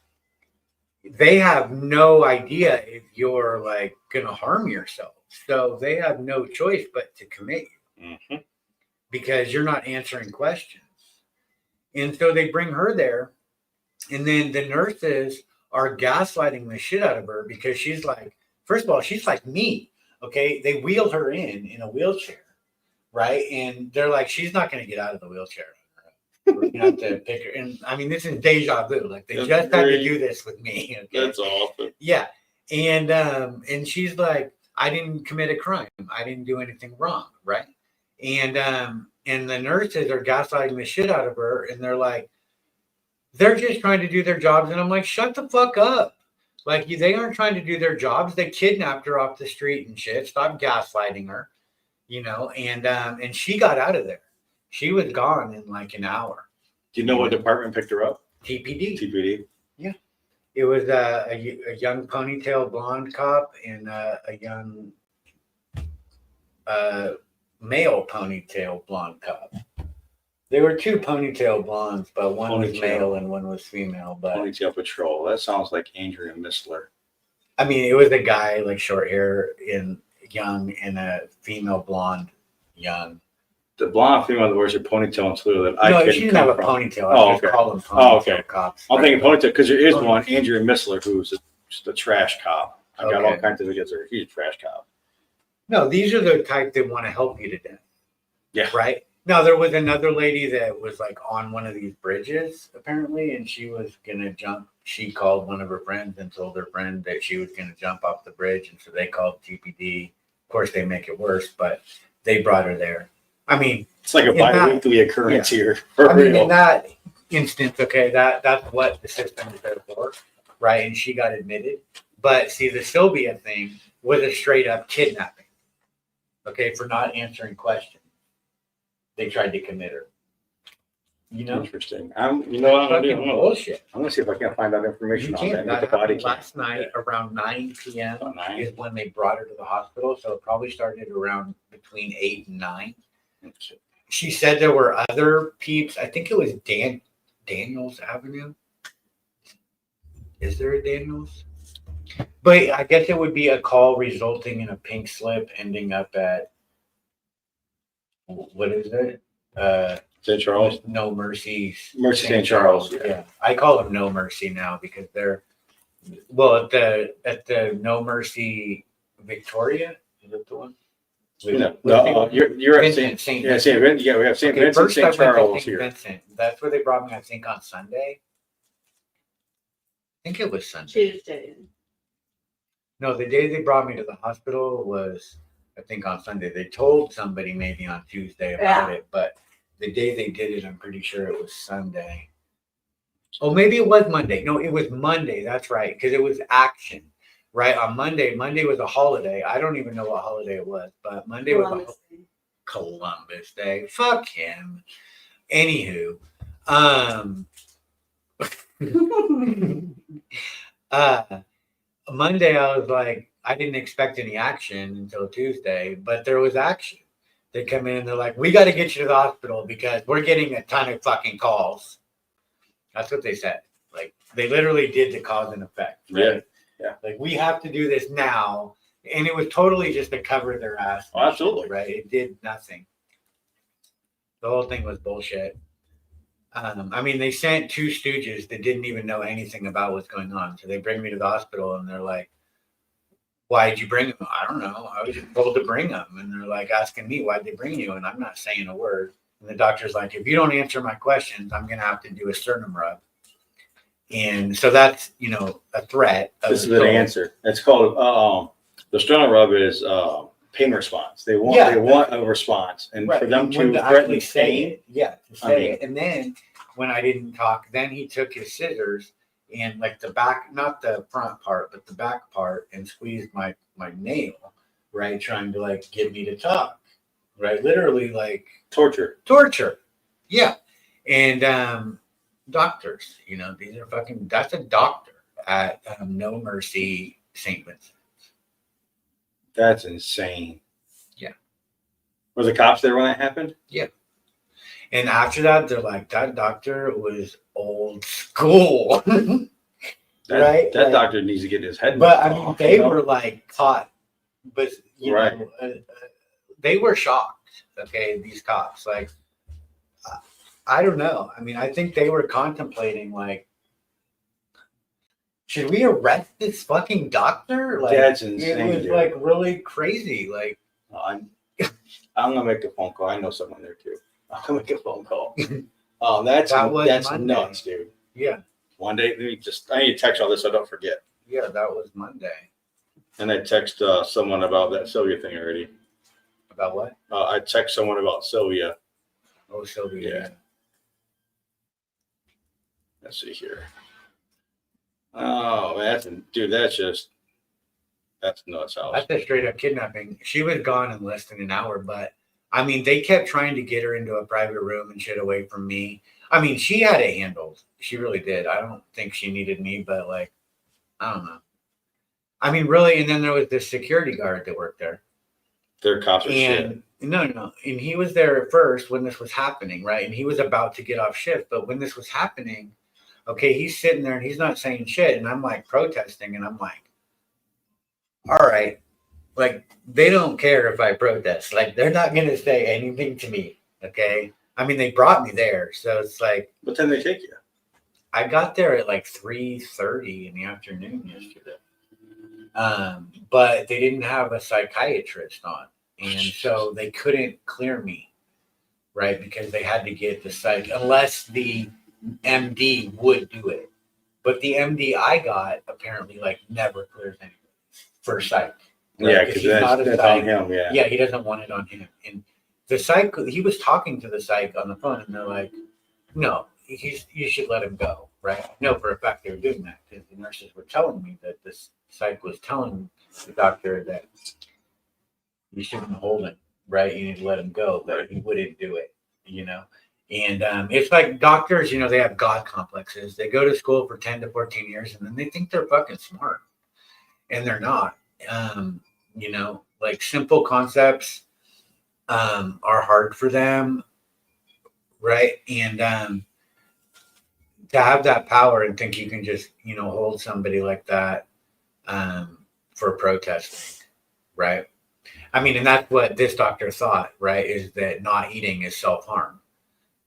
they have no idea if you're like going to harm yourself. So they have no choice but to commit you because you're not answering questions. And so they bring her there. And then the nurses are gaslighting the shit out of her because she's like, first of all, she's like me. Okay. They wheel her in a wheelchair. Right. And they're like, she's not going to get out of the wheelchair. We're going to have to pick her. And I mean, this is deja vu. Like they just had to do this with me. Okay? That's awful. Yeah. And she's like, I didn't commit a crime. I didn't do anything wrong. Right. And the nurses are gaslighting the shit out of her. And they're like, they're just trying to do their jobs. And I'm like, shut the fuck up. Like they aren't trying to do their jobs. They kidnapped her off the street and shit. Stop gaslighting her, and she got out of there. She was gone in like an hour. Do you know what department picked her up? TPD. TPD. Yeah. It was a young ponytail blonde cop and a young male ponytail blonde cop. There were two ponytail blondes, but one was male and one was female. But Ponytail Patrol. That sounds like Andrea Missler. I mean, it was a guy like short hair and young and a female blonde young. The blonde female that wears a ponytail in Toledo that I No, couldn't she didn't come have a from. ponytail. Oh, I just okay. call them ponytail Oh, okay. cops. I'm thinking ponytail because there is Oh. one, Andrea Missler, who's just a trash cop. I've got all Okay. kinds of against her. He's a trash cop. No, these are the type that want to help you to death. Yeah. Right. No, there was another lady that was like on one of these bridges apparently, and she was gonna jump. She called one of her friends and told her friend that she was gonna jump off the bridge, and so they called TPD. Of course, they make it worse, but they brought her there. I mean, It's like a In that- bi-weekly occurrence here. For I mean, real. in that instance, okay, that's what the system is there for, right? And she got admitted. But see, the Sylvia thing was a straight up kidnapping, okay, for not answering questions. They tried to commit her. You know, Interesting. You know what I'm gonna do? fucking bullshit. I'm gonna see if I can find out You information on can't. that. That With the body happened cam. last night around 9 p.m. About 9? is when they brought her to the hospital. So it probably started around between 8 and 9. She said there were other peeps. I think it was Daniels Avenue. Is there a Daniels? But I guess it would be a call resulting in a pink slip ending up at what is it? St. Charles. No Mercy. Mercy St. Charles. Yeah. I call them No Mercy now because they're well at the No Mercy Victoria. Is it the one? No, you're at Vincent, St. St. Yeah, St. Vincent. Yeah, we have St. Okay, Vincent, first I St. went to Charles St. here. Vincent. That's where they brought me, I think, on Sunday. I think it was Sunday. Tuesday. No, the day they brought me to the hospital was, I think, on Sunday. They told somebody maybe on Tuesday about it, but the day they did it, I'm pretty sure it was Sunday. Oh, maybe it was Monday. No, it was Monday. That's right, because it was action. Right on Monday. Monday was a holiday. I don't even know what holiday it was, but Monday was a Columbus Day. Fuck him. Anywho, Monday I was like, I didn't expect any action until Tuesday, but there was action. They come in and they're like, we got to get you to the hospital because we're getting a ton of fucking calls. That's what they said. Like they literally did the cause and effect. Right? Yeah. Like we have to do this now. And it was totally just to cover their ass. Oh, absolutely. Right. It did nothing. The whole thing was bullshit. I mean, they sent two stooges that didn't even know anything about what's going on. So they bring me to the hospital and they're like, why'd you bring him? I don't know. I was just told to bring him. And they're like asking me, why'd they bring you? And I'm not saying a word. And the doctor's like, if you don't answer my questions, I'm going to have to do a sternum rub. And so that's, a threat. This is an answer. It's called, the sternum rub is pain response. They want a response. And for them to threaten say pain. it. It. And then when I didn't talk, then he took his scissors and like the back, not the front part, but the back part and squeezed my nail, right? Trying to like get me to talk, right? Literally like Torture. Yeah. And doctors, these are that's a doctor at No Mercy St. Vincent. That's insane. Yeah. Were the cops there when that happened? Yeah. And after that, they're like, that doctor was old school. Right? That doctor needs to get his head. But I mean, they were like caught, but Right. They were shocked. Okay, these cops, like, I don't know. I mean, I think they were contemplating, like, should we arrest this fucking doctor? Like, That's insane. It was dude. like really crazy. Like, I'm gonna make a phone call. I know someone there too. I'm gonna make a phone call. That's Monday. nuts, dude. yeah, One day, I need to text all this so I don't forget. that was Monday. And I text someone about that Sylvia thing already. About what? I text someone about Sylvia. Oh, Sylvia. Yeah. Let's see here. Oh, that's nuts. House. That's a straight up kidnapping. She was gone in less than an hour, but I mean, they kept trying to get her into a private room and shit away from me. I mean, she had it handled. She really did. I don't think she needed me, but like, I don't know. I mean, really. And then there was this security guard that worked there. Their cops are shit. And no. And he was there at first when this was happening, right? And he was about to get off shift. But when this was happening, okay, he's sitting there and he's not saying shit. And I'm like protesting. And I'm like, all right, like they don't care if I protest. Like they're not going to say anything to me. Okay. I mean, they brought me there. So it's like. What time did they take you? I got there at like 3:30 in the afternoon yesterday. But they didn't have a psychiatrist on. And so they couldn't clear me. right? Because they had to get the psych, unless the MD would do it. But the MD I got apparently like never clears anybody for psych. Right? Yeah, because that's on him. Yeah. Yeah, he doesn't want it on him. And the psych, he was talking to the psych on the phone, and they're like, "No, you should let him go." Right? I know for a fact they were doing that because the nurses were telling me that this psych was telling the doctor that you shouldn't hold him. Right? You need to let him go, but he wouldn't do it. And it's like doctors, they have God complexes. They go to school for 10 to 14 years, and then they think they're fucking smart, and they're not. Like simple concepts are hard for them, right? And to have that power and think you can just hold somebody like that for protesting, right? I mean, and that's what this doctor thought, right? Is that not eating is self-harm.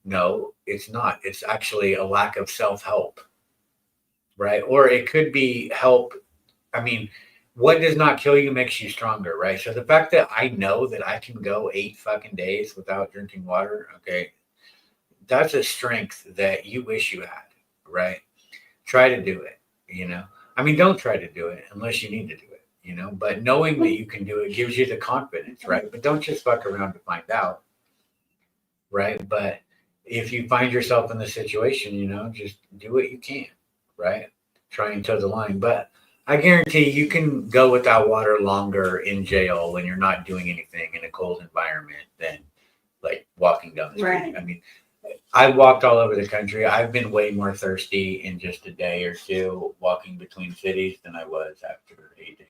No, it's not. It's actually a lack of self-help, right? Or it could be help. I mean, what does not kill you makes you stronger, right? So the fact that I know that I can go 8 fucking days without drinking water, okay, that's a strength that you wish you had, right? Try to do it, I mean, don't try to do it unless you need to do it, but knowing that you can do it gives you the confidence, right? But don't just fuck around to find out, right? But if you find yourself in the situation, just do what you can, right? Try and toe the line. But I guarantee you can go without water longer in jail when you're not doing anything in a cold environment than like walking down the street. Right. I mean, I've walked all over the country. I've been way more thirsty in just a day or two walking between cities than I was after 8 days.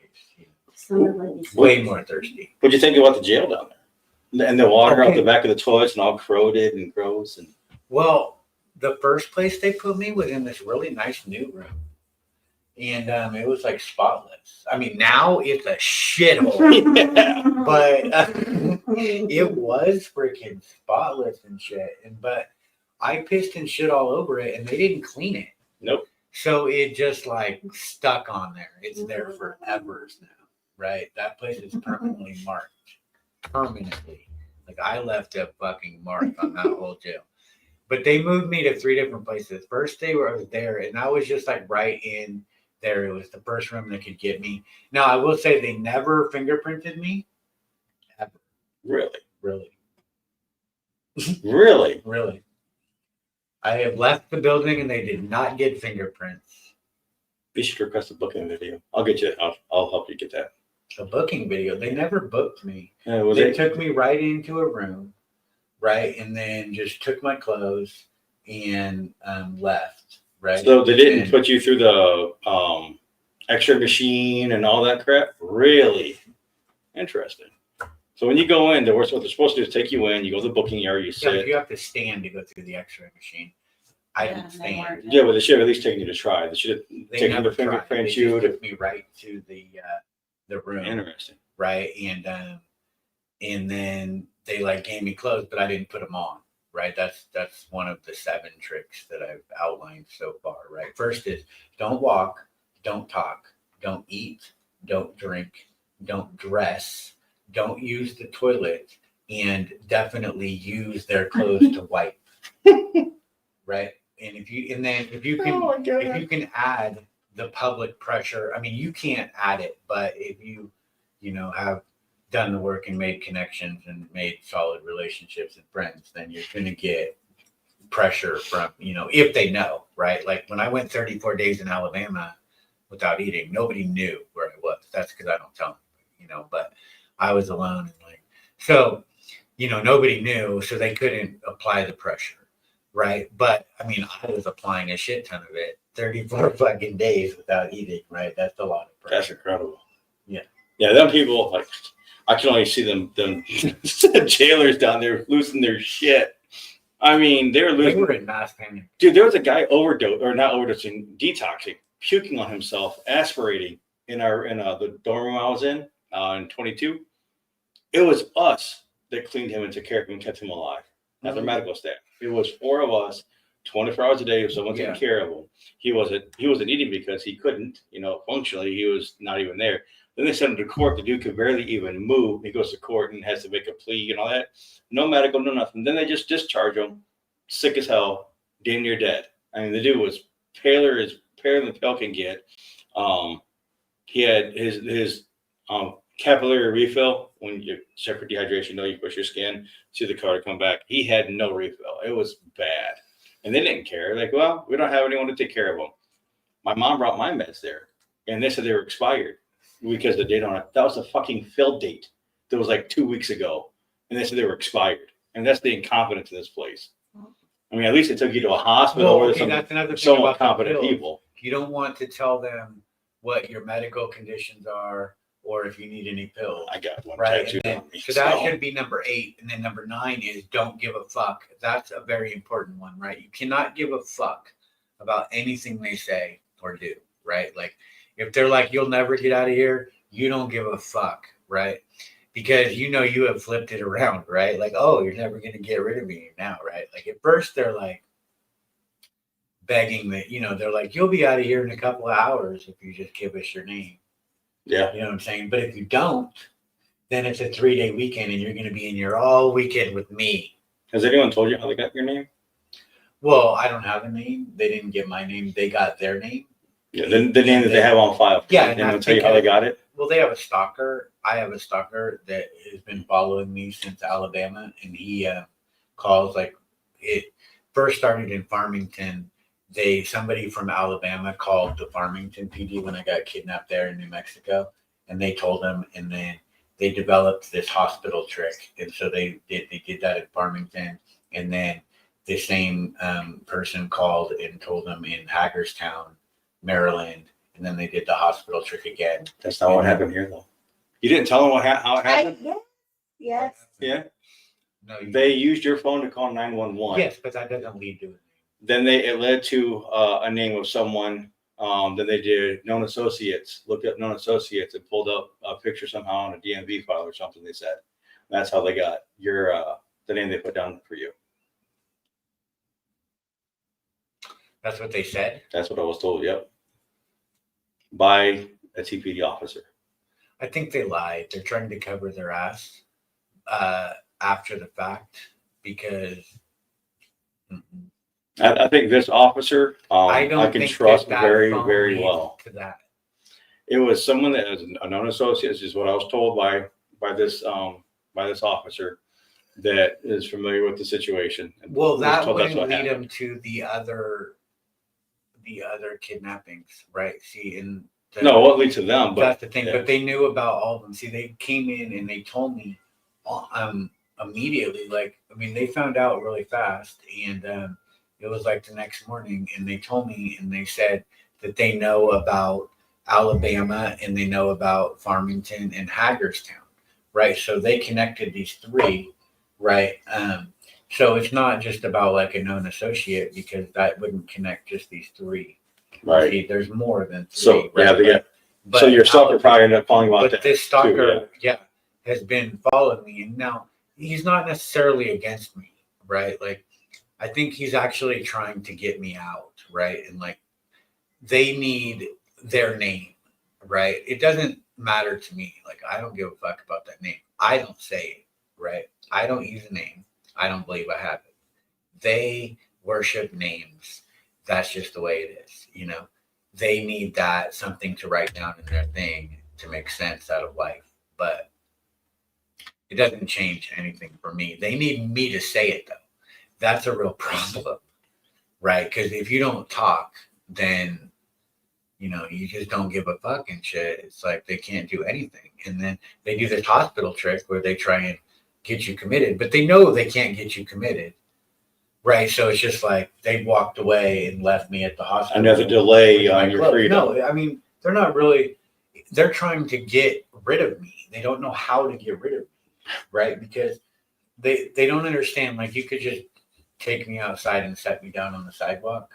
Way more thirsty. What'd you think about the jail down there? And the water out the back of the toilets and all corroded and gross. And well, the first place they put me was in this really nice new room. And it was like spotless. I mean, now it's a shithole. yeah. But it was freaking spotless and shit. But I pissed and shit all over it, and they didn't clean it. Nope. So it just like stuck on there. It's there forever now, right? That place is permanently marked. Permanently. Like I left a fucking mark on that whole jail. But they moved me to 3 different places. First day where I was there, and I was just like right in there. It was the first room that could get me. Now I will say they never fingerprinted me. Ever. Really? Really. I have left the building and they did not get fingerprints. You should request a booking video. I'll get you. I'll help you get that. A booking video. They never booked me. Was they it? took me right into a room, right, and then just took my clothes and left. Right. So they didn't put you through the X-ray machine and all that crap? Really? Interesting. So when you go in, what they're supposed to do is take you in, you go to the booking area, you sit. Yeah, you have to stand to go through the X-ray machine. I didn't stand. Yeah, but they should have at least taken you to try. They should have taken the fingerprint They you. took me right to the room. Interesting. Right, and then they like gave me clothes, but I didn't put them on. Right, that's one of the 7 tricks that I've outlined so far. Right, first is don't walk, don't talk, don't eat, don't drink, don't dress, don't use the toilet, and definitely use their clothes to wipe. Right, and if you can add the public pressure. I mean, you can't add it, but if you have done the work and made connections and made solid relationships and friends, then you're going to get pressure from, if they know, right? Like when I went 34 days in Alabama without eating, nobody knew where I was. That's because I don't tell them, but I was alone. And so, nobody knew, so they couldn't apply the pressure. Right. But I mean, I was applying a shit ton of it 34 fucking days without eating. Right. That's a lot of pressure. That's incredible. Yeah. Yeah. Them people, like, I can only see them jailers down there losing their shit. I mean, they were in mass panic. Dude, there was a guy detoxing, puking on himself, aspirating in the dorm room I was in 22. It was us that cleaned him and took care of him and kept him alive. Not the medical staff. It was 4 of us, 24 hours a day. If someone taking care of him, he wasn't eating because he couldn't. Functionally, he was not even there. Then they send him to court. The dude could barely even move. He goes to court and has to make a plea and all that. No medical, no nothing. Then they just discharge him, sick as hell, damn near dead. I mean, the dude was paler than pale can get. He had his capillary refill. When you check for dehydration, you push your skin, see the color come back. He had no refill. It was bad. And they didn't care. Like, well, we don't have anyone to take care of him. My mom brought my meds there, and they said they were expired because the date on it. That was a fucking fill date. That was like 2 weeks ago, and they said they were expired. And that's the incompetence of this place. I mean, at least it took you to a hospital where that's another thing somewhat about competent pills. people. You don't want to tell them what your medical conditions are or if you need any pills. I got one Right. tattooed And then, on me. so that should be number 8. And then number 9 is don't give a fuck. That's a very important one, right? You cannot give a fuck about anything they say or do, right? Like if they're like, you'll never get out of here, you don't give a fuck, right? Because you have flipped it around, right? Like, oh, you're never going to get rid of me now, right? Like at first they're like begging that, they're like, you'll be out of here in a couple of hours if you just give us your name. Yeah. You know what I'm saying? But if you don't, then it's a 3-day weekend and you're going to be in here all weekend with me. Has anyone told you how they got your name? Well, I don't have a name. They didn't get my name. They got their name. Yeah, the name that they have on file. Yeah, They and didn't I tell you think how they got it? Well, they have a stalker. I have a stalker that has been following me since Alabama, and he calls like it first started in Farmington. Somebody from Alabama called the Farmington PD when I got kidnapped there in New Mexico, and they told them, and then they developed this hospital trick, and so they did that in Farmington, and then the same person called and told them in Hagerstown, Maryland, and then they did the hospital trick again. That's not what happened here, though. You didn't tell them how it happened? Yes. Yeah. No, They used your phone to call 911. yes, but that doesn't lead to it. Then it led to a name of someone. Then they did known associates, looked up known associates and pulled up a picture somehow on a DMV file or something, they said. That's how they got the name they put down for you. That's what they said. That's what I was told, yep. By a TPD officer. I think they lied. They're trying to cover their ass after the fact because I think this officer, I can think trust that very, phone very leads well. to that. It was someone that is a known associate, is what I was told by this officer that is familiar with the situation. Well, that told that's wouldn't what lead happened. them to the other kidnappings, right? See, and No, it won't lead to them, but that's the thing. yeah. But they knew about all of them. See, they came in and they told me immediately. Like, I mean, they found out really fast, and it was like the next morning, and they told me, and they said that they know about Alabama and they know about Farmington and Hagerstown, right? So they connected these 3, right? So it's not just about like a known associate because that wouldn't connect just these 3. Right. See, there's more than 3. So right? yeah. But So your stalker probably ended up calling about but that. this stalker, too, has been following me, and now he's not necessarily against me, right? Like, I think he's actually trying to get me out, right? And like, they need their name, right? It doesn't matter to me. Like, I don't give a fuck about that name. I don't say it, right? I don't use a name. I don't believe I have it. They worship names. That's just the way it is, They need that something to write down in their thing to make sense out of life. But it doesn't change anything for me. They need me to say it, though. That's a real problem, right? Because if you don't talk, then, you just don't give a fuck and shit. It's like they can't do anything. And then they do this hospital trick where they try and get you committed, but they know they can't get you committed. Right. So it's just like they walked away and left me at the hospital. Another delay on your freedom. No, I mean, they're trying to get rid of me. They don't know how to get rid of me. Right. Because they don't understand. Like, you could just take me outside and set me down on the sidewalk.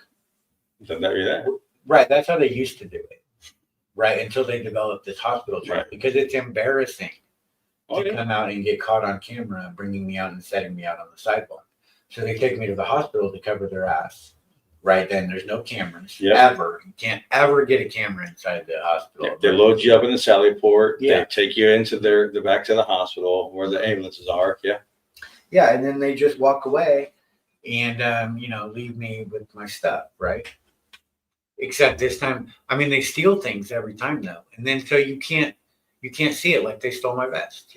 So that you're there. Right. That's how they used to do it. Right. Until they developed this hospital trick, Right. because it's embarrassing to yeah. come out and get caught on camera, bringing me out and setting me out on the sidewalk. So they take me to the hospital to cover their ass, right then. There's no cameras Yeah. ever. You can't ever get a camera inside the hospital. They load you up in the Sally port. Yeah. They take you into the back to the hospital where the ambulances are. Yeah. Yeah, and then they just walk away and leave me with my stuff, right? Except this time, I mean, they steal things every time though, and then so you can't see it. Like they stole my vest,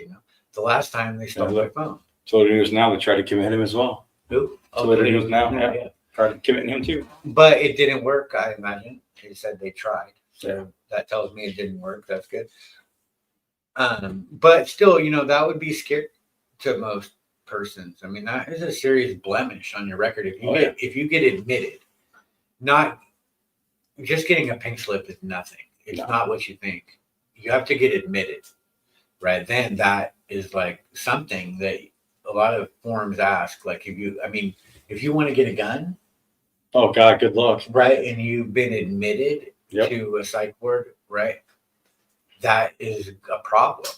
the last time they stole my phone. Toledo News Now, they tried to commit him as well. Who? Toledo News Now, yeah. Tried to commit him too. But it didn't work, I imagine. They said they tried, so that tells me it didn't work. That's good. But still, that would be scary to most persons. I mean, that is a serious blemish on your record if you get admitted. Not just getting a pink slip is nothing. It's not what you think. You have to get admitted, right? Then that is like something that a lot of forums ask. Like if you want to get a gun, oh God, good luck. Right, and you've been admitted to a psych ward, right? That is a problem.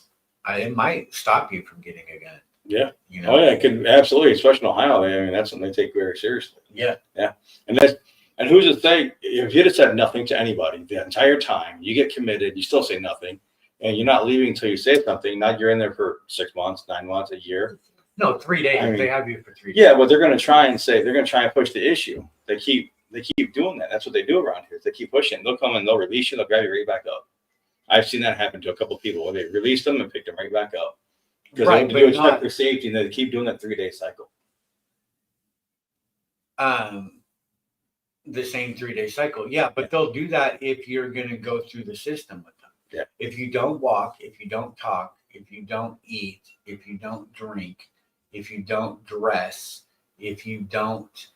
It might stop you from getting a gun. Yeah. Oh yeah, it could absolutely, especially in Ohio. I mean, that's something they take very seriously. Yeah. Yeah. And who's to say if you'd have said nothing to anybody the entire time, you get committed, you still say nothing, and you're not leaving until you say something. Now you're in there for 6 months, 9 months, a year. No, 3 days. I mean, they have you for 3 days. Yeah, well, they're going to try and push the issue. They keep doing that. That's what they do around here. They keep pushing. They'll come and they'll release you. They'll grab you right back up. I've seen that happen to a couple of people where they released them and picked them right back up because they expect their safety, and they keep doing that 3-day cycle. The same 3-day cycle. Yeah, but they'll do that if you're going to go through the system with them. Yeah. If you don't walk, if you don't talk, if you don't eat, if you don't drink, if you don't dress, if you don't,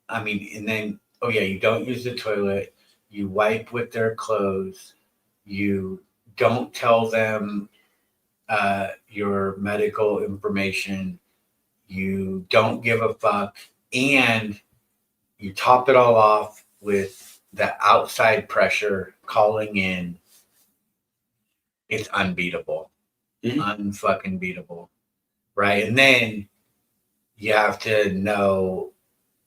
and then, you don't use the toilet, you wipe with their clothes, you don't tell them your medical information, you don't give a fuck, and you top it all off with the outside pressure calling in. It's unbeatable. Unfucking beatable. Right? And then you have to know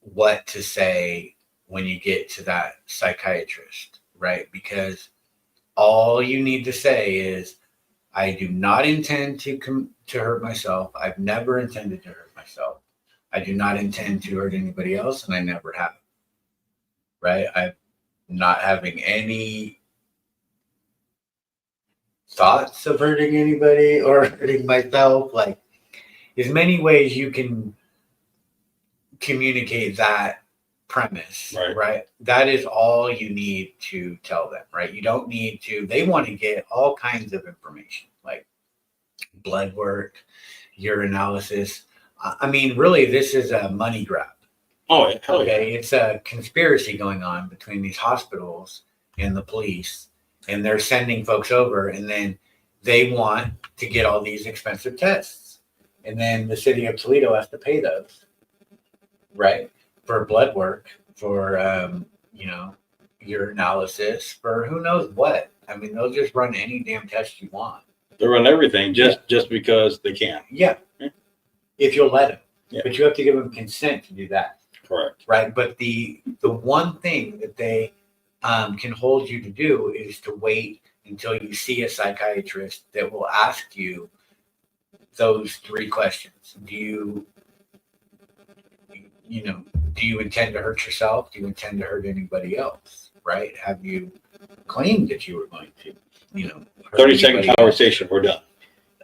what to say when you get to that psychiatrist, right? Because all you need to say is, I do not intend to hurt myself. I've never intended to hurt myself. I do not intend to hurt anybody else, and I never have. Right? I'm not having any thoughts of hurting anybody or hurting myself. Like, as many ways you can communicate that premise, right? That is all you need to tell them, right? You don't need to. They want to get all kinds of information, like blood work, urinalysis. Really, this is a money grab. Oh, yeah. Okay. It's a conspiracy going on between these hospitals and the police, and they're sending folks over, and then they want to get all these expensive tests. And then the city of Toledo has to pay those, right? For blood work, for, urinalysis, for who knows what. They'll just run any damn test you want. They run everything just because they can. Yeah. If you'll let them. Yeah. But you have to give them consent to do that. Correct. Right. But the one thing that they can hold you to do is to wait until you see a psychiatrist that will ask you those 3 questions. Do you intend to hurt yourself? Do you intend to hurt anybody else? Right? Have you claimed that you were going to, 30-second conversation. We're done.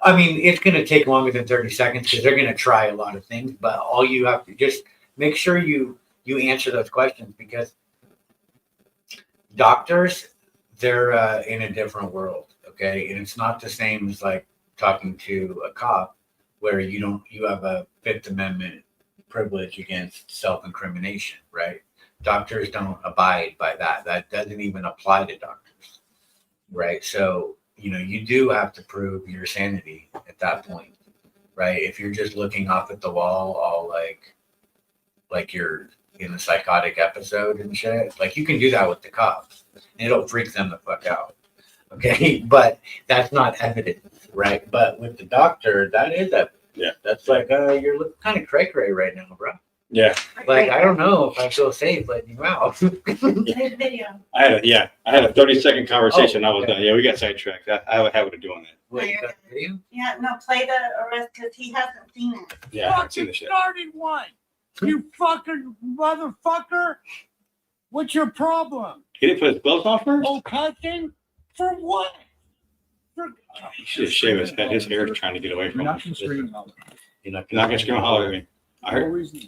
It's going to take longer than 30 seconds because they're going to try a lot of things, but all you have to just make sure you answer those questions, because doctors, they're in a different world. Okay. And it's not the same as like talking to a cop where you have a 5th Amendment privilege against self-incrimination, right? Doctors don't abide by that. That doesn't even apply to doctors, right? So, you do have to prove your sanity at that point, right? If you're just looking off at the wall, all like you're in a psychotic episode and shit, like you can do that with the cops and it'll freak them the fuck out. Okay. But that's not evidence, right? But with the doctor, that is evidence. Yeah. That's like, you're looking kind of cray-cray right now, bro. Yeah. Like, I don't know if I feel safe letting you out. Video. I had a 30-second conversation. Oh, I was okay. done. Yeah, we got sidetracked. I have a habit of doing that. What, you got a video? Yeah, no, play the arrest because he hasn't seen it. Yeah, I haven't seen Fucking this yet. started one. You fucking motherfucker. What's your problem? He didn't put his gloves on first? Oh, cussing? For what? For He should have shaved his head. His hair is trying to get away You're from not him. going to scream out. You're not You're not going to scream and holler at me. I No heard. reason.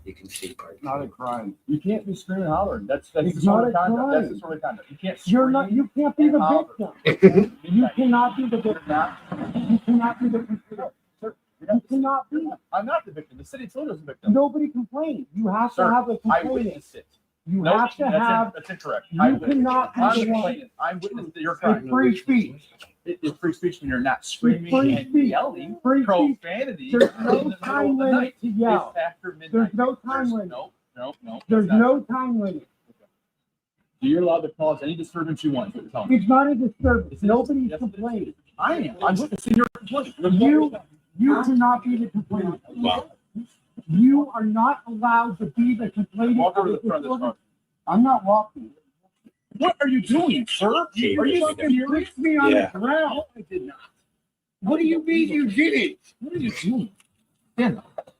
You can see part. not a crime. You can't be screaming and hollering. That's It's the sort of not a conduct. That's crime. the sort of conduct. You can't. You're not. You can't be the Holler. victim. You cannot be the victim. You cannot be the victim. You cannot be. I'm not the victim. The city of Toledo is the victim. Nobody complained. You have Sir, to have a I complaint. witnessed it. You No, have to have. That's incorrect. You I witnessed cannot it. be I'm the one. complaining. I witnessed your It's crime. free speech. It is free speech when you're not screaming free and speech. yelling Free speech. profanity. There's in no the middle time of the limit night. to yell. It's after midnight. There's no time There's limit. No. There's it's not. no time limit. You're allowed to cause any disturbance you want. Tell me. It's not a disturbance. It's- Nobody's yes, complaining. I am. I'm witnessing your complaint. You cannot be the complainant. Wow. You are not allowed to be the complainant. Walk over to the front of this car. I'm not walking. What are you doing, sir? Are you fucking pushed me on Yeah. the ground? I did not. What do you mean you didn't? What are you doing? Stand up.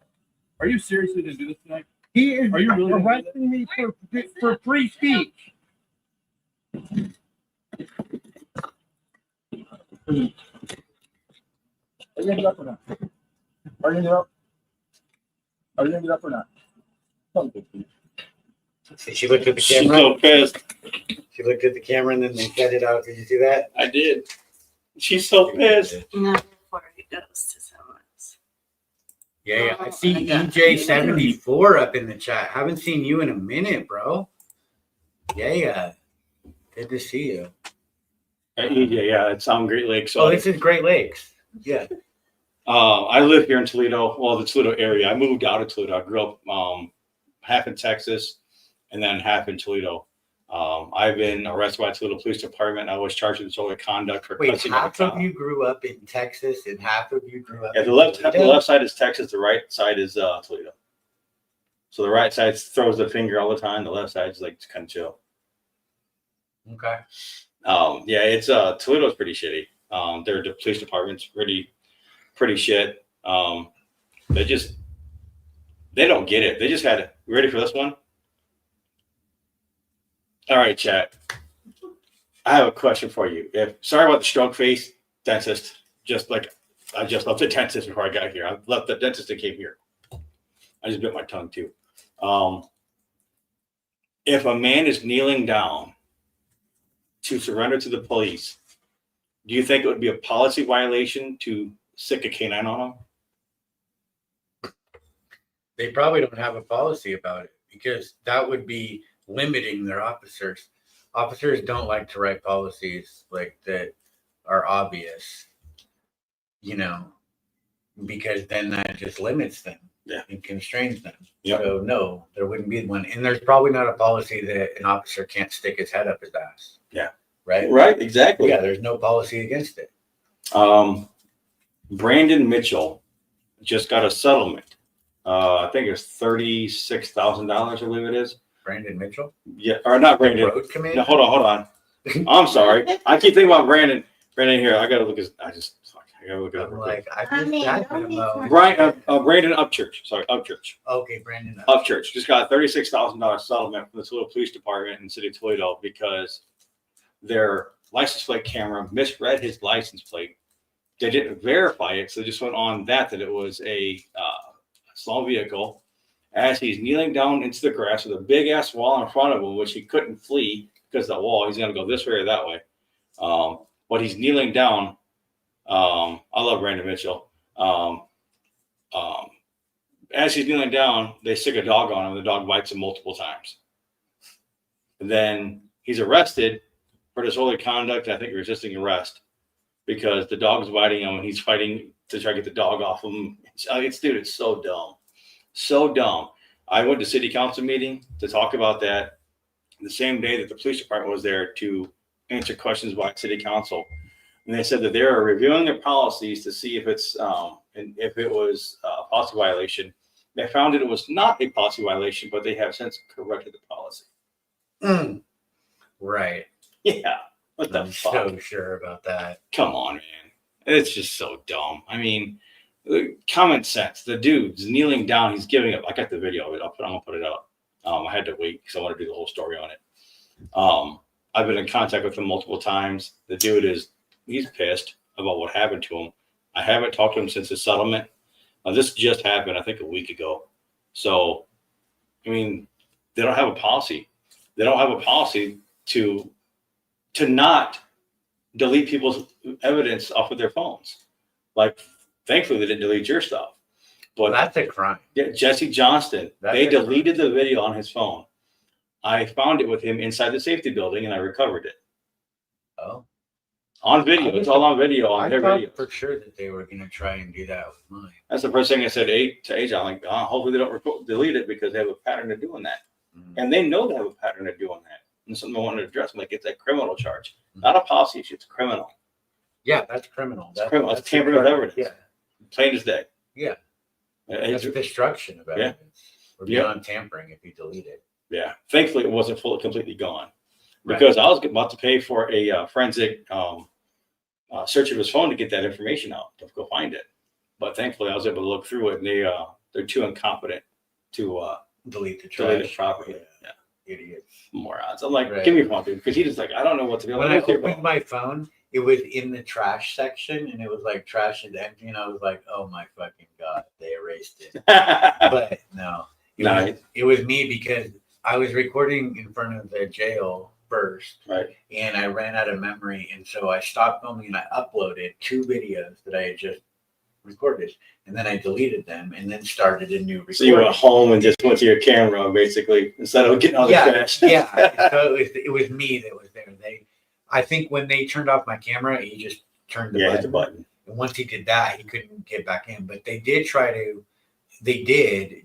Are you seriously going to do this tonight? He is Are you really gonna do arresting me for free speech. Are you going to get up or not? Are you going to get up? Are you going to get up or not? Tell me, please. She looked at the She's camera. so pissed. She looked at the camera and then they cut it out. Did you see that? I did. She's so pissed. No, before it goes to someone else. Yeah, I Oh, see I got- EJ74 up in the chat. Haven't seen you in a minute, bro. Yeah. Good to see you. Yeah, it's on Great Lakes. So Oh, this is Great Lakes. Yeah. I live here in Toledo, well, the Toledo area. I moved out of Toledo. I grew up half in Texas and then half in Toledo. I've been arrested by the Toledo Police Department. I was charged with disorderly conduct for Wait, cussing half at a of cop. you grew up in Texas and half of you grew up Yeah, in the left Toledo? side is Texas. The right side is Toledo. So the right side throws the finger all the time. The left side is like kind of chill. Okay. Yeah, it's Toledo's pretty shitty. Their police department's pretty shit. They don't get it. They just had it. You ready for this one? All right, chat. I have a question for you. Sorry about the stroke face dentist. I just left the dentist before I got here. I left the dentist that came here. I just bit my tongue too. If a man is kneeling down to surrender to the police, do you think it would be a policy violation to stick a canine on him? They probably don't have a policy about it because that would be limiting their officers. Officers don't like to write policies like that are obvious, because then that just limits them. Yeah. And constrains them. Yep. So no, there wouldn't be one. And there's probably not a policy that an officer can't stick his head up his ass. Yeah. Right? Right, exactly. Yeah, there's no policy against it. Brandon Mitchell just got a settlement. I think it's $36,000, I believe it is. Brandon Mitchell? Yeah, or not Brandon. Road commander? No, hold on. I'm sorry. I keep thinking about Brandon. Brandon here. I gotta look his. I gotta look it up. I'm Real quick. like, I I just mean, got don't him. need to- Brandon Upchurch. Sorry, Upchurch. Okay, Brandon. Upchurch just got a $36,000 settlement from the Toledo Police Department in the city of Toledo because their license plate camera misread his license plate. They didn't verify it, so they just went on that it was a small vehicle. As he's kneeling down into the grass with a big ass wall in front of him, which he couldn't flee because of the wall. He's gonna go this way or that way. But he's kneeling down. I love Brandon Mitchell. As he's kneeling down, they stick a dog on him. The dog bites him multiple times. And then he's arrested for disorderly conduct. I think resisting arrest because the dog's biting him and he's fighting to try to get the dog off him. It's so dumb. So dumb. I went to city council meeting to talk about that the same day that the police department was there to answer questions by city council. And they said that they are reviewing their policies to see if it's and if it was a policy violation. They found that it was not a policy violation, but they have since corrected the policy. Right. Yeah. What the I'm fuck? so sure about that. Come on, man. It's just so dumb. I mean, common sense. The dude's kneeling down. He's giving up. I got the video of it. I'm gonna put it up. I had to wait because I want to do the whole story on it. I've been in contact with him multiple times. The dude he's pissed about what happened to him. I haven't talked to him since his settlement. This just happened, I think, a week ago. So, I mean, they don't have a policy. They don't have a policy to not delete people's evidence off of their phones. Like, thankfully, they didn't delete your stuff. But That's a crime. yeah, Jesse Johnston, they deleted the video on his phone. I found it with him inside the safety building, and I recovered it. Oh. On video. It's all on video on their video. For sure that they were going to try and do that with mine. That's the first thing I said to AJ. I'm like, hopefully they don't delete it because they have a pattern of doing that. And they know they have a pattern of doing that. And something I wanted to address, I'm like, it's a criminal charge, not a policy issue. It's criminal. Yeah, that's criminal. It's criminal. It's tampering with evidence. Yeah. Plain as day. Yeah. It's, That's destruction of evidence. Or beyond tampering if you delete it. yeah. Thankfully, it wasn't completely gone. Because I was about to pay for a forensic search of his phone to get that information out, to go find it. But thankfully, I was able to look through it, and they're too incompetent to Delete the delete trash. it properly. Yeah. Idiots. Morons. I'm like, Right. give me your phone, dude. Because he just like, I don't know what to do. When I opened my phone, it was in the trash section, and it was like trash and empty, and I was like, "Oh my fucking god, they erased it." But no, it was me because I was recording in front of the jail first, right? And I ran out of memory, and so I stopped filming and I uploaded 2 videos that I had just recorded, and then I deleted them, and then started a new recording. So you went home and just went to your camera, basically, instead of getting all the trash. Yeah. So it was me that was there. I think when they turned off my camera, he just turned the button. Hit the button. And once he did that, he couldn't get back in. But they did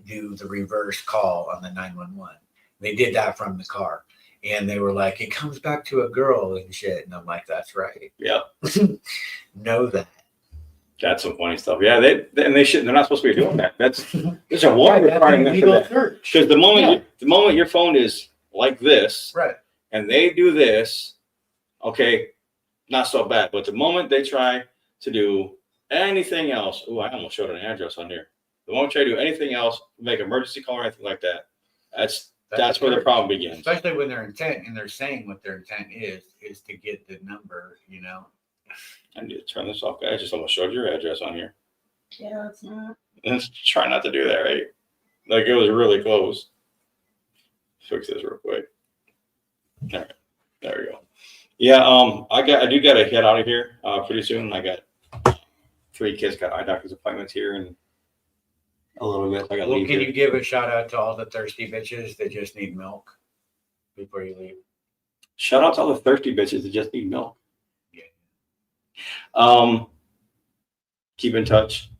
do the reverse call on the 911. They did that from the car. And they were like, it comes back to a girl and shit. And I'm like, that's right. Yeah. Know that. That's some funny stuff. Yeah, they shouldn't. They're not supposed to be doing that. There's a warrant requiring them for that. Because the moment your phone is like this, right, and they do this, okay, not so bad. But the moment they try to do anything else, I almost showed an address on here. The moment they try to do anything else, make an emergency call or anything like that, that's where the problem begins. Especially when their intent, and they're saying what their intent is to get the number, you know. I need to turn this off, guys. I just almost showed your address on here. Yeah, it's not. Let's try not to do that, right? Like, it was really close. Fix this real quick. All right, there we go. Yeah, I do got to head out of here pretty soon. I got 3 kids got eye doctor's appointments here in a little bit. I got Well, can you give a shout out to all the thirsty bitches that just need milk before you leave? Shout out to all the thirsty bitches that just need milk. Keep in touch.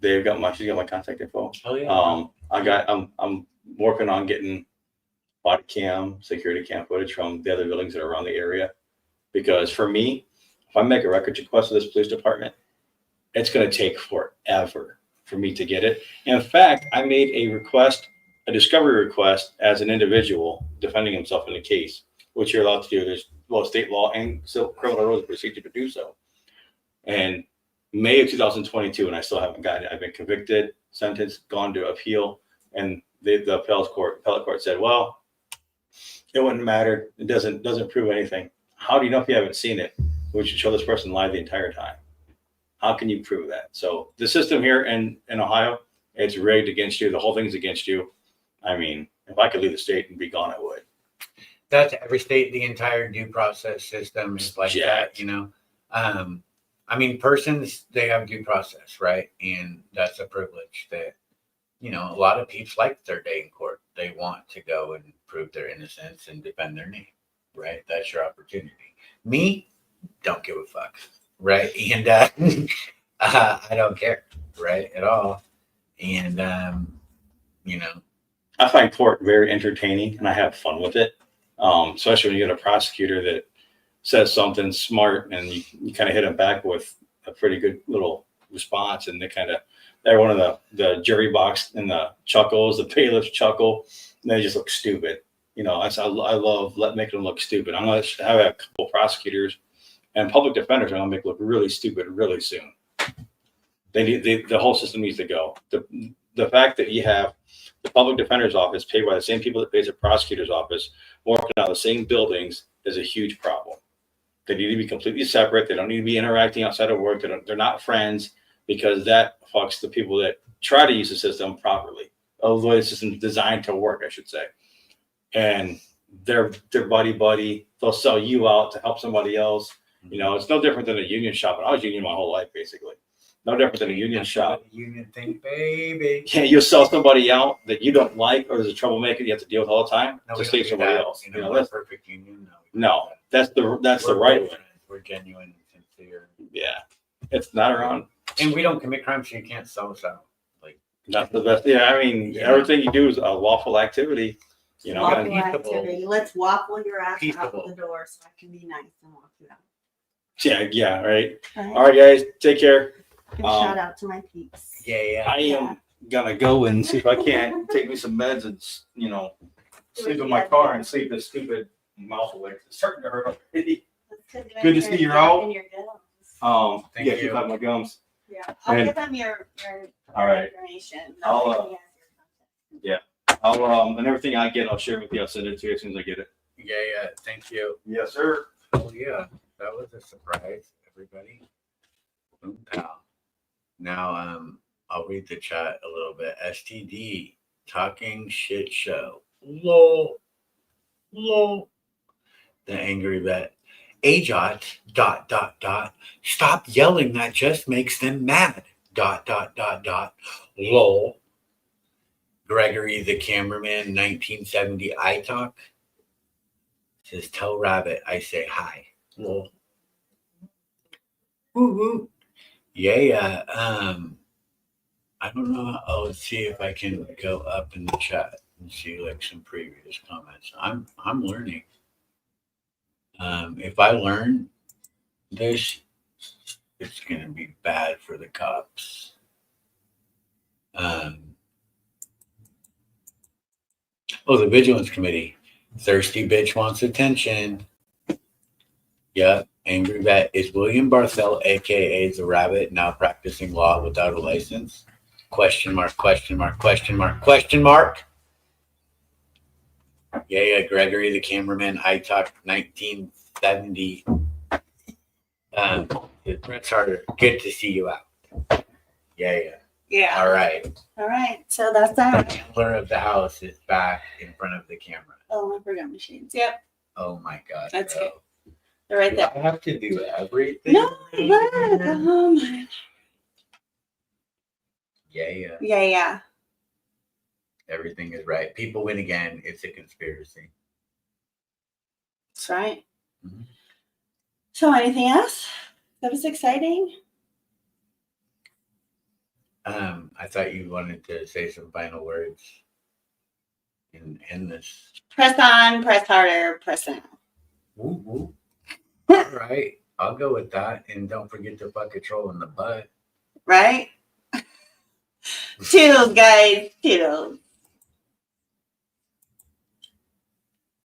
She's got my contact info. Oh yeah. I'm working on getting body cam, security cam footage from the other buildings that are around the area. Because for me, if I make a records request to this police department, it's going to take forever for me to get it. In fact, I made a discovery request as an individual defending himself in a case, which you're allowed to do. There's state law and criminal rules of procedure to do so. And May of 2022, and I still haven't gotten it. I've been convicted, sentenced, gone to appeal, and the appellate court said, well, it wouldn't matter. It doesn't prove anything. How do you know if you haven't seen it? We should show this person live the entire time. How can you prove that? So the system here in Ohio, it's rigged against you. The whole thing's against you. I mean, if I could leave the state and be gone, I would. That's every state. The entire due process system is like that, you know. I mean, persons, they have due process, right? And that's a privilege that, you know, a lot of people like their day in court. They want to go and prove their innocence and defend their name, right? That's your opportunity. Me, don't give a fuck, right? And I don't care, right, at all. And, you know. I find court very entertaining, and I have fun with it, especially when you get a prosecutor that says something smart and you kind of hit them back with a pretty good little response, and everyone in the jury box and the chuckles, the bailiffs chuckle, and they just look stupid. You know, I love making them look stupid. I'm going to have a couple prosecutors and public defenders. I'm going to make look really stupid really soon. The whole system needs to go. The fact that you have the public defender's office paid by the same people that pays the prosecutor's office, working out of the same buildings, is a huge problem. They need to be completely separate. They don't need to be interacting outside of work. They're not friends, because that fucks the people that try to use the system properly. Although the system is designed to work, I should say. And they're buddy. They'll sell you out to help somebody else. You know, it's no different than a union shop. And I was union my whole life, basically. No different than a union shop. Union thing, baby. Yeah, you'll sell somebody out that you don't like, or there's a troublemaker you have to deal with all the time to save somebody else. You know, that's perfect union. No, that's the right one. We're genuine and sincere. Yeah, it's not around. And we don't commit crimes, so you can't sell us out. Like, Not the best. Yeah, I mean, everything you do is a lawful activity. You know, Lawful peaceable. activity. Let's waffle your ass out Peaceable. the door so I can be nice and walk you out. yeah, right. All right. All right, guys, take care. Give a shout out to my peeps. Yeah. I am gonna go and see if I can't take me some meds and sleep in my car and sleep this stupid mouth away. It's starting to hurt already. Good to see you all. Thank Yeah, you. keep out my gums. Yeah, I'll And- give them your All right. information. I'll, and everything I get, I'll share with you. I'll send it to you as soon as I get it. Yeah. Thank you. Yes, sir. Oh yeah, that was a surprise, everybody. Boom pow. Now, I'll read the chat a little bit. STD, talking shit show. Lol. The angry vet. AJOT, ... Stop yelling, that just makes them mad. ... Lol. Gregory the cameraman, 1970 I talk. Says, tell Rabbit I say hi. Lol. Woo. Yeah. I don't know. I'll see if I can go up in the chat and see like some previous comments. I'm learning. If I learn this, it's gonna be bad for the cops. The Vigilance Committee. Thirsty bitch wants attention. Yep. Angry Vet. Is William Barthel, aka the Rabbit, now practicing law without a license? Question mark. Yeah, Gregory the cameraman, I talked 1970. Brett Harder, good to see you out. Yeah. Yeah. All right. So that's that. The handler of the house is back in front of the camera. Oh, I forgot machines. Yep. Oh my God. That's bro. good. They're right Do there. I have to do everything? No, look. Oh my. Yeah. Yeah. Everything is right. People win again. It's a conspiracy. That's right. Mhm. So anything else that was exciting? I thought you wanted to say some final words in this. Press on, press harder, press down. Woo. All right. I'll go with that. And don't forget to fuck a troll in the butt. Right? Toodles, guys. Toodles.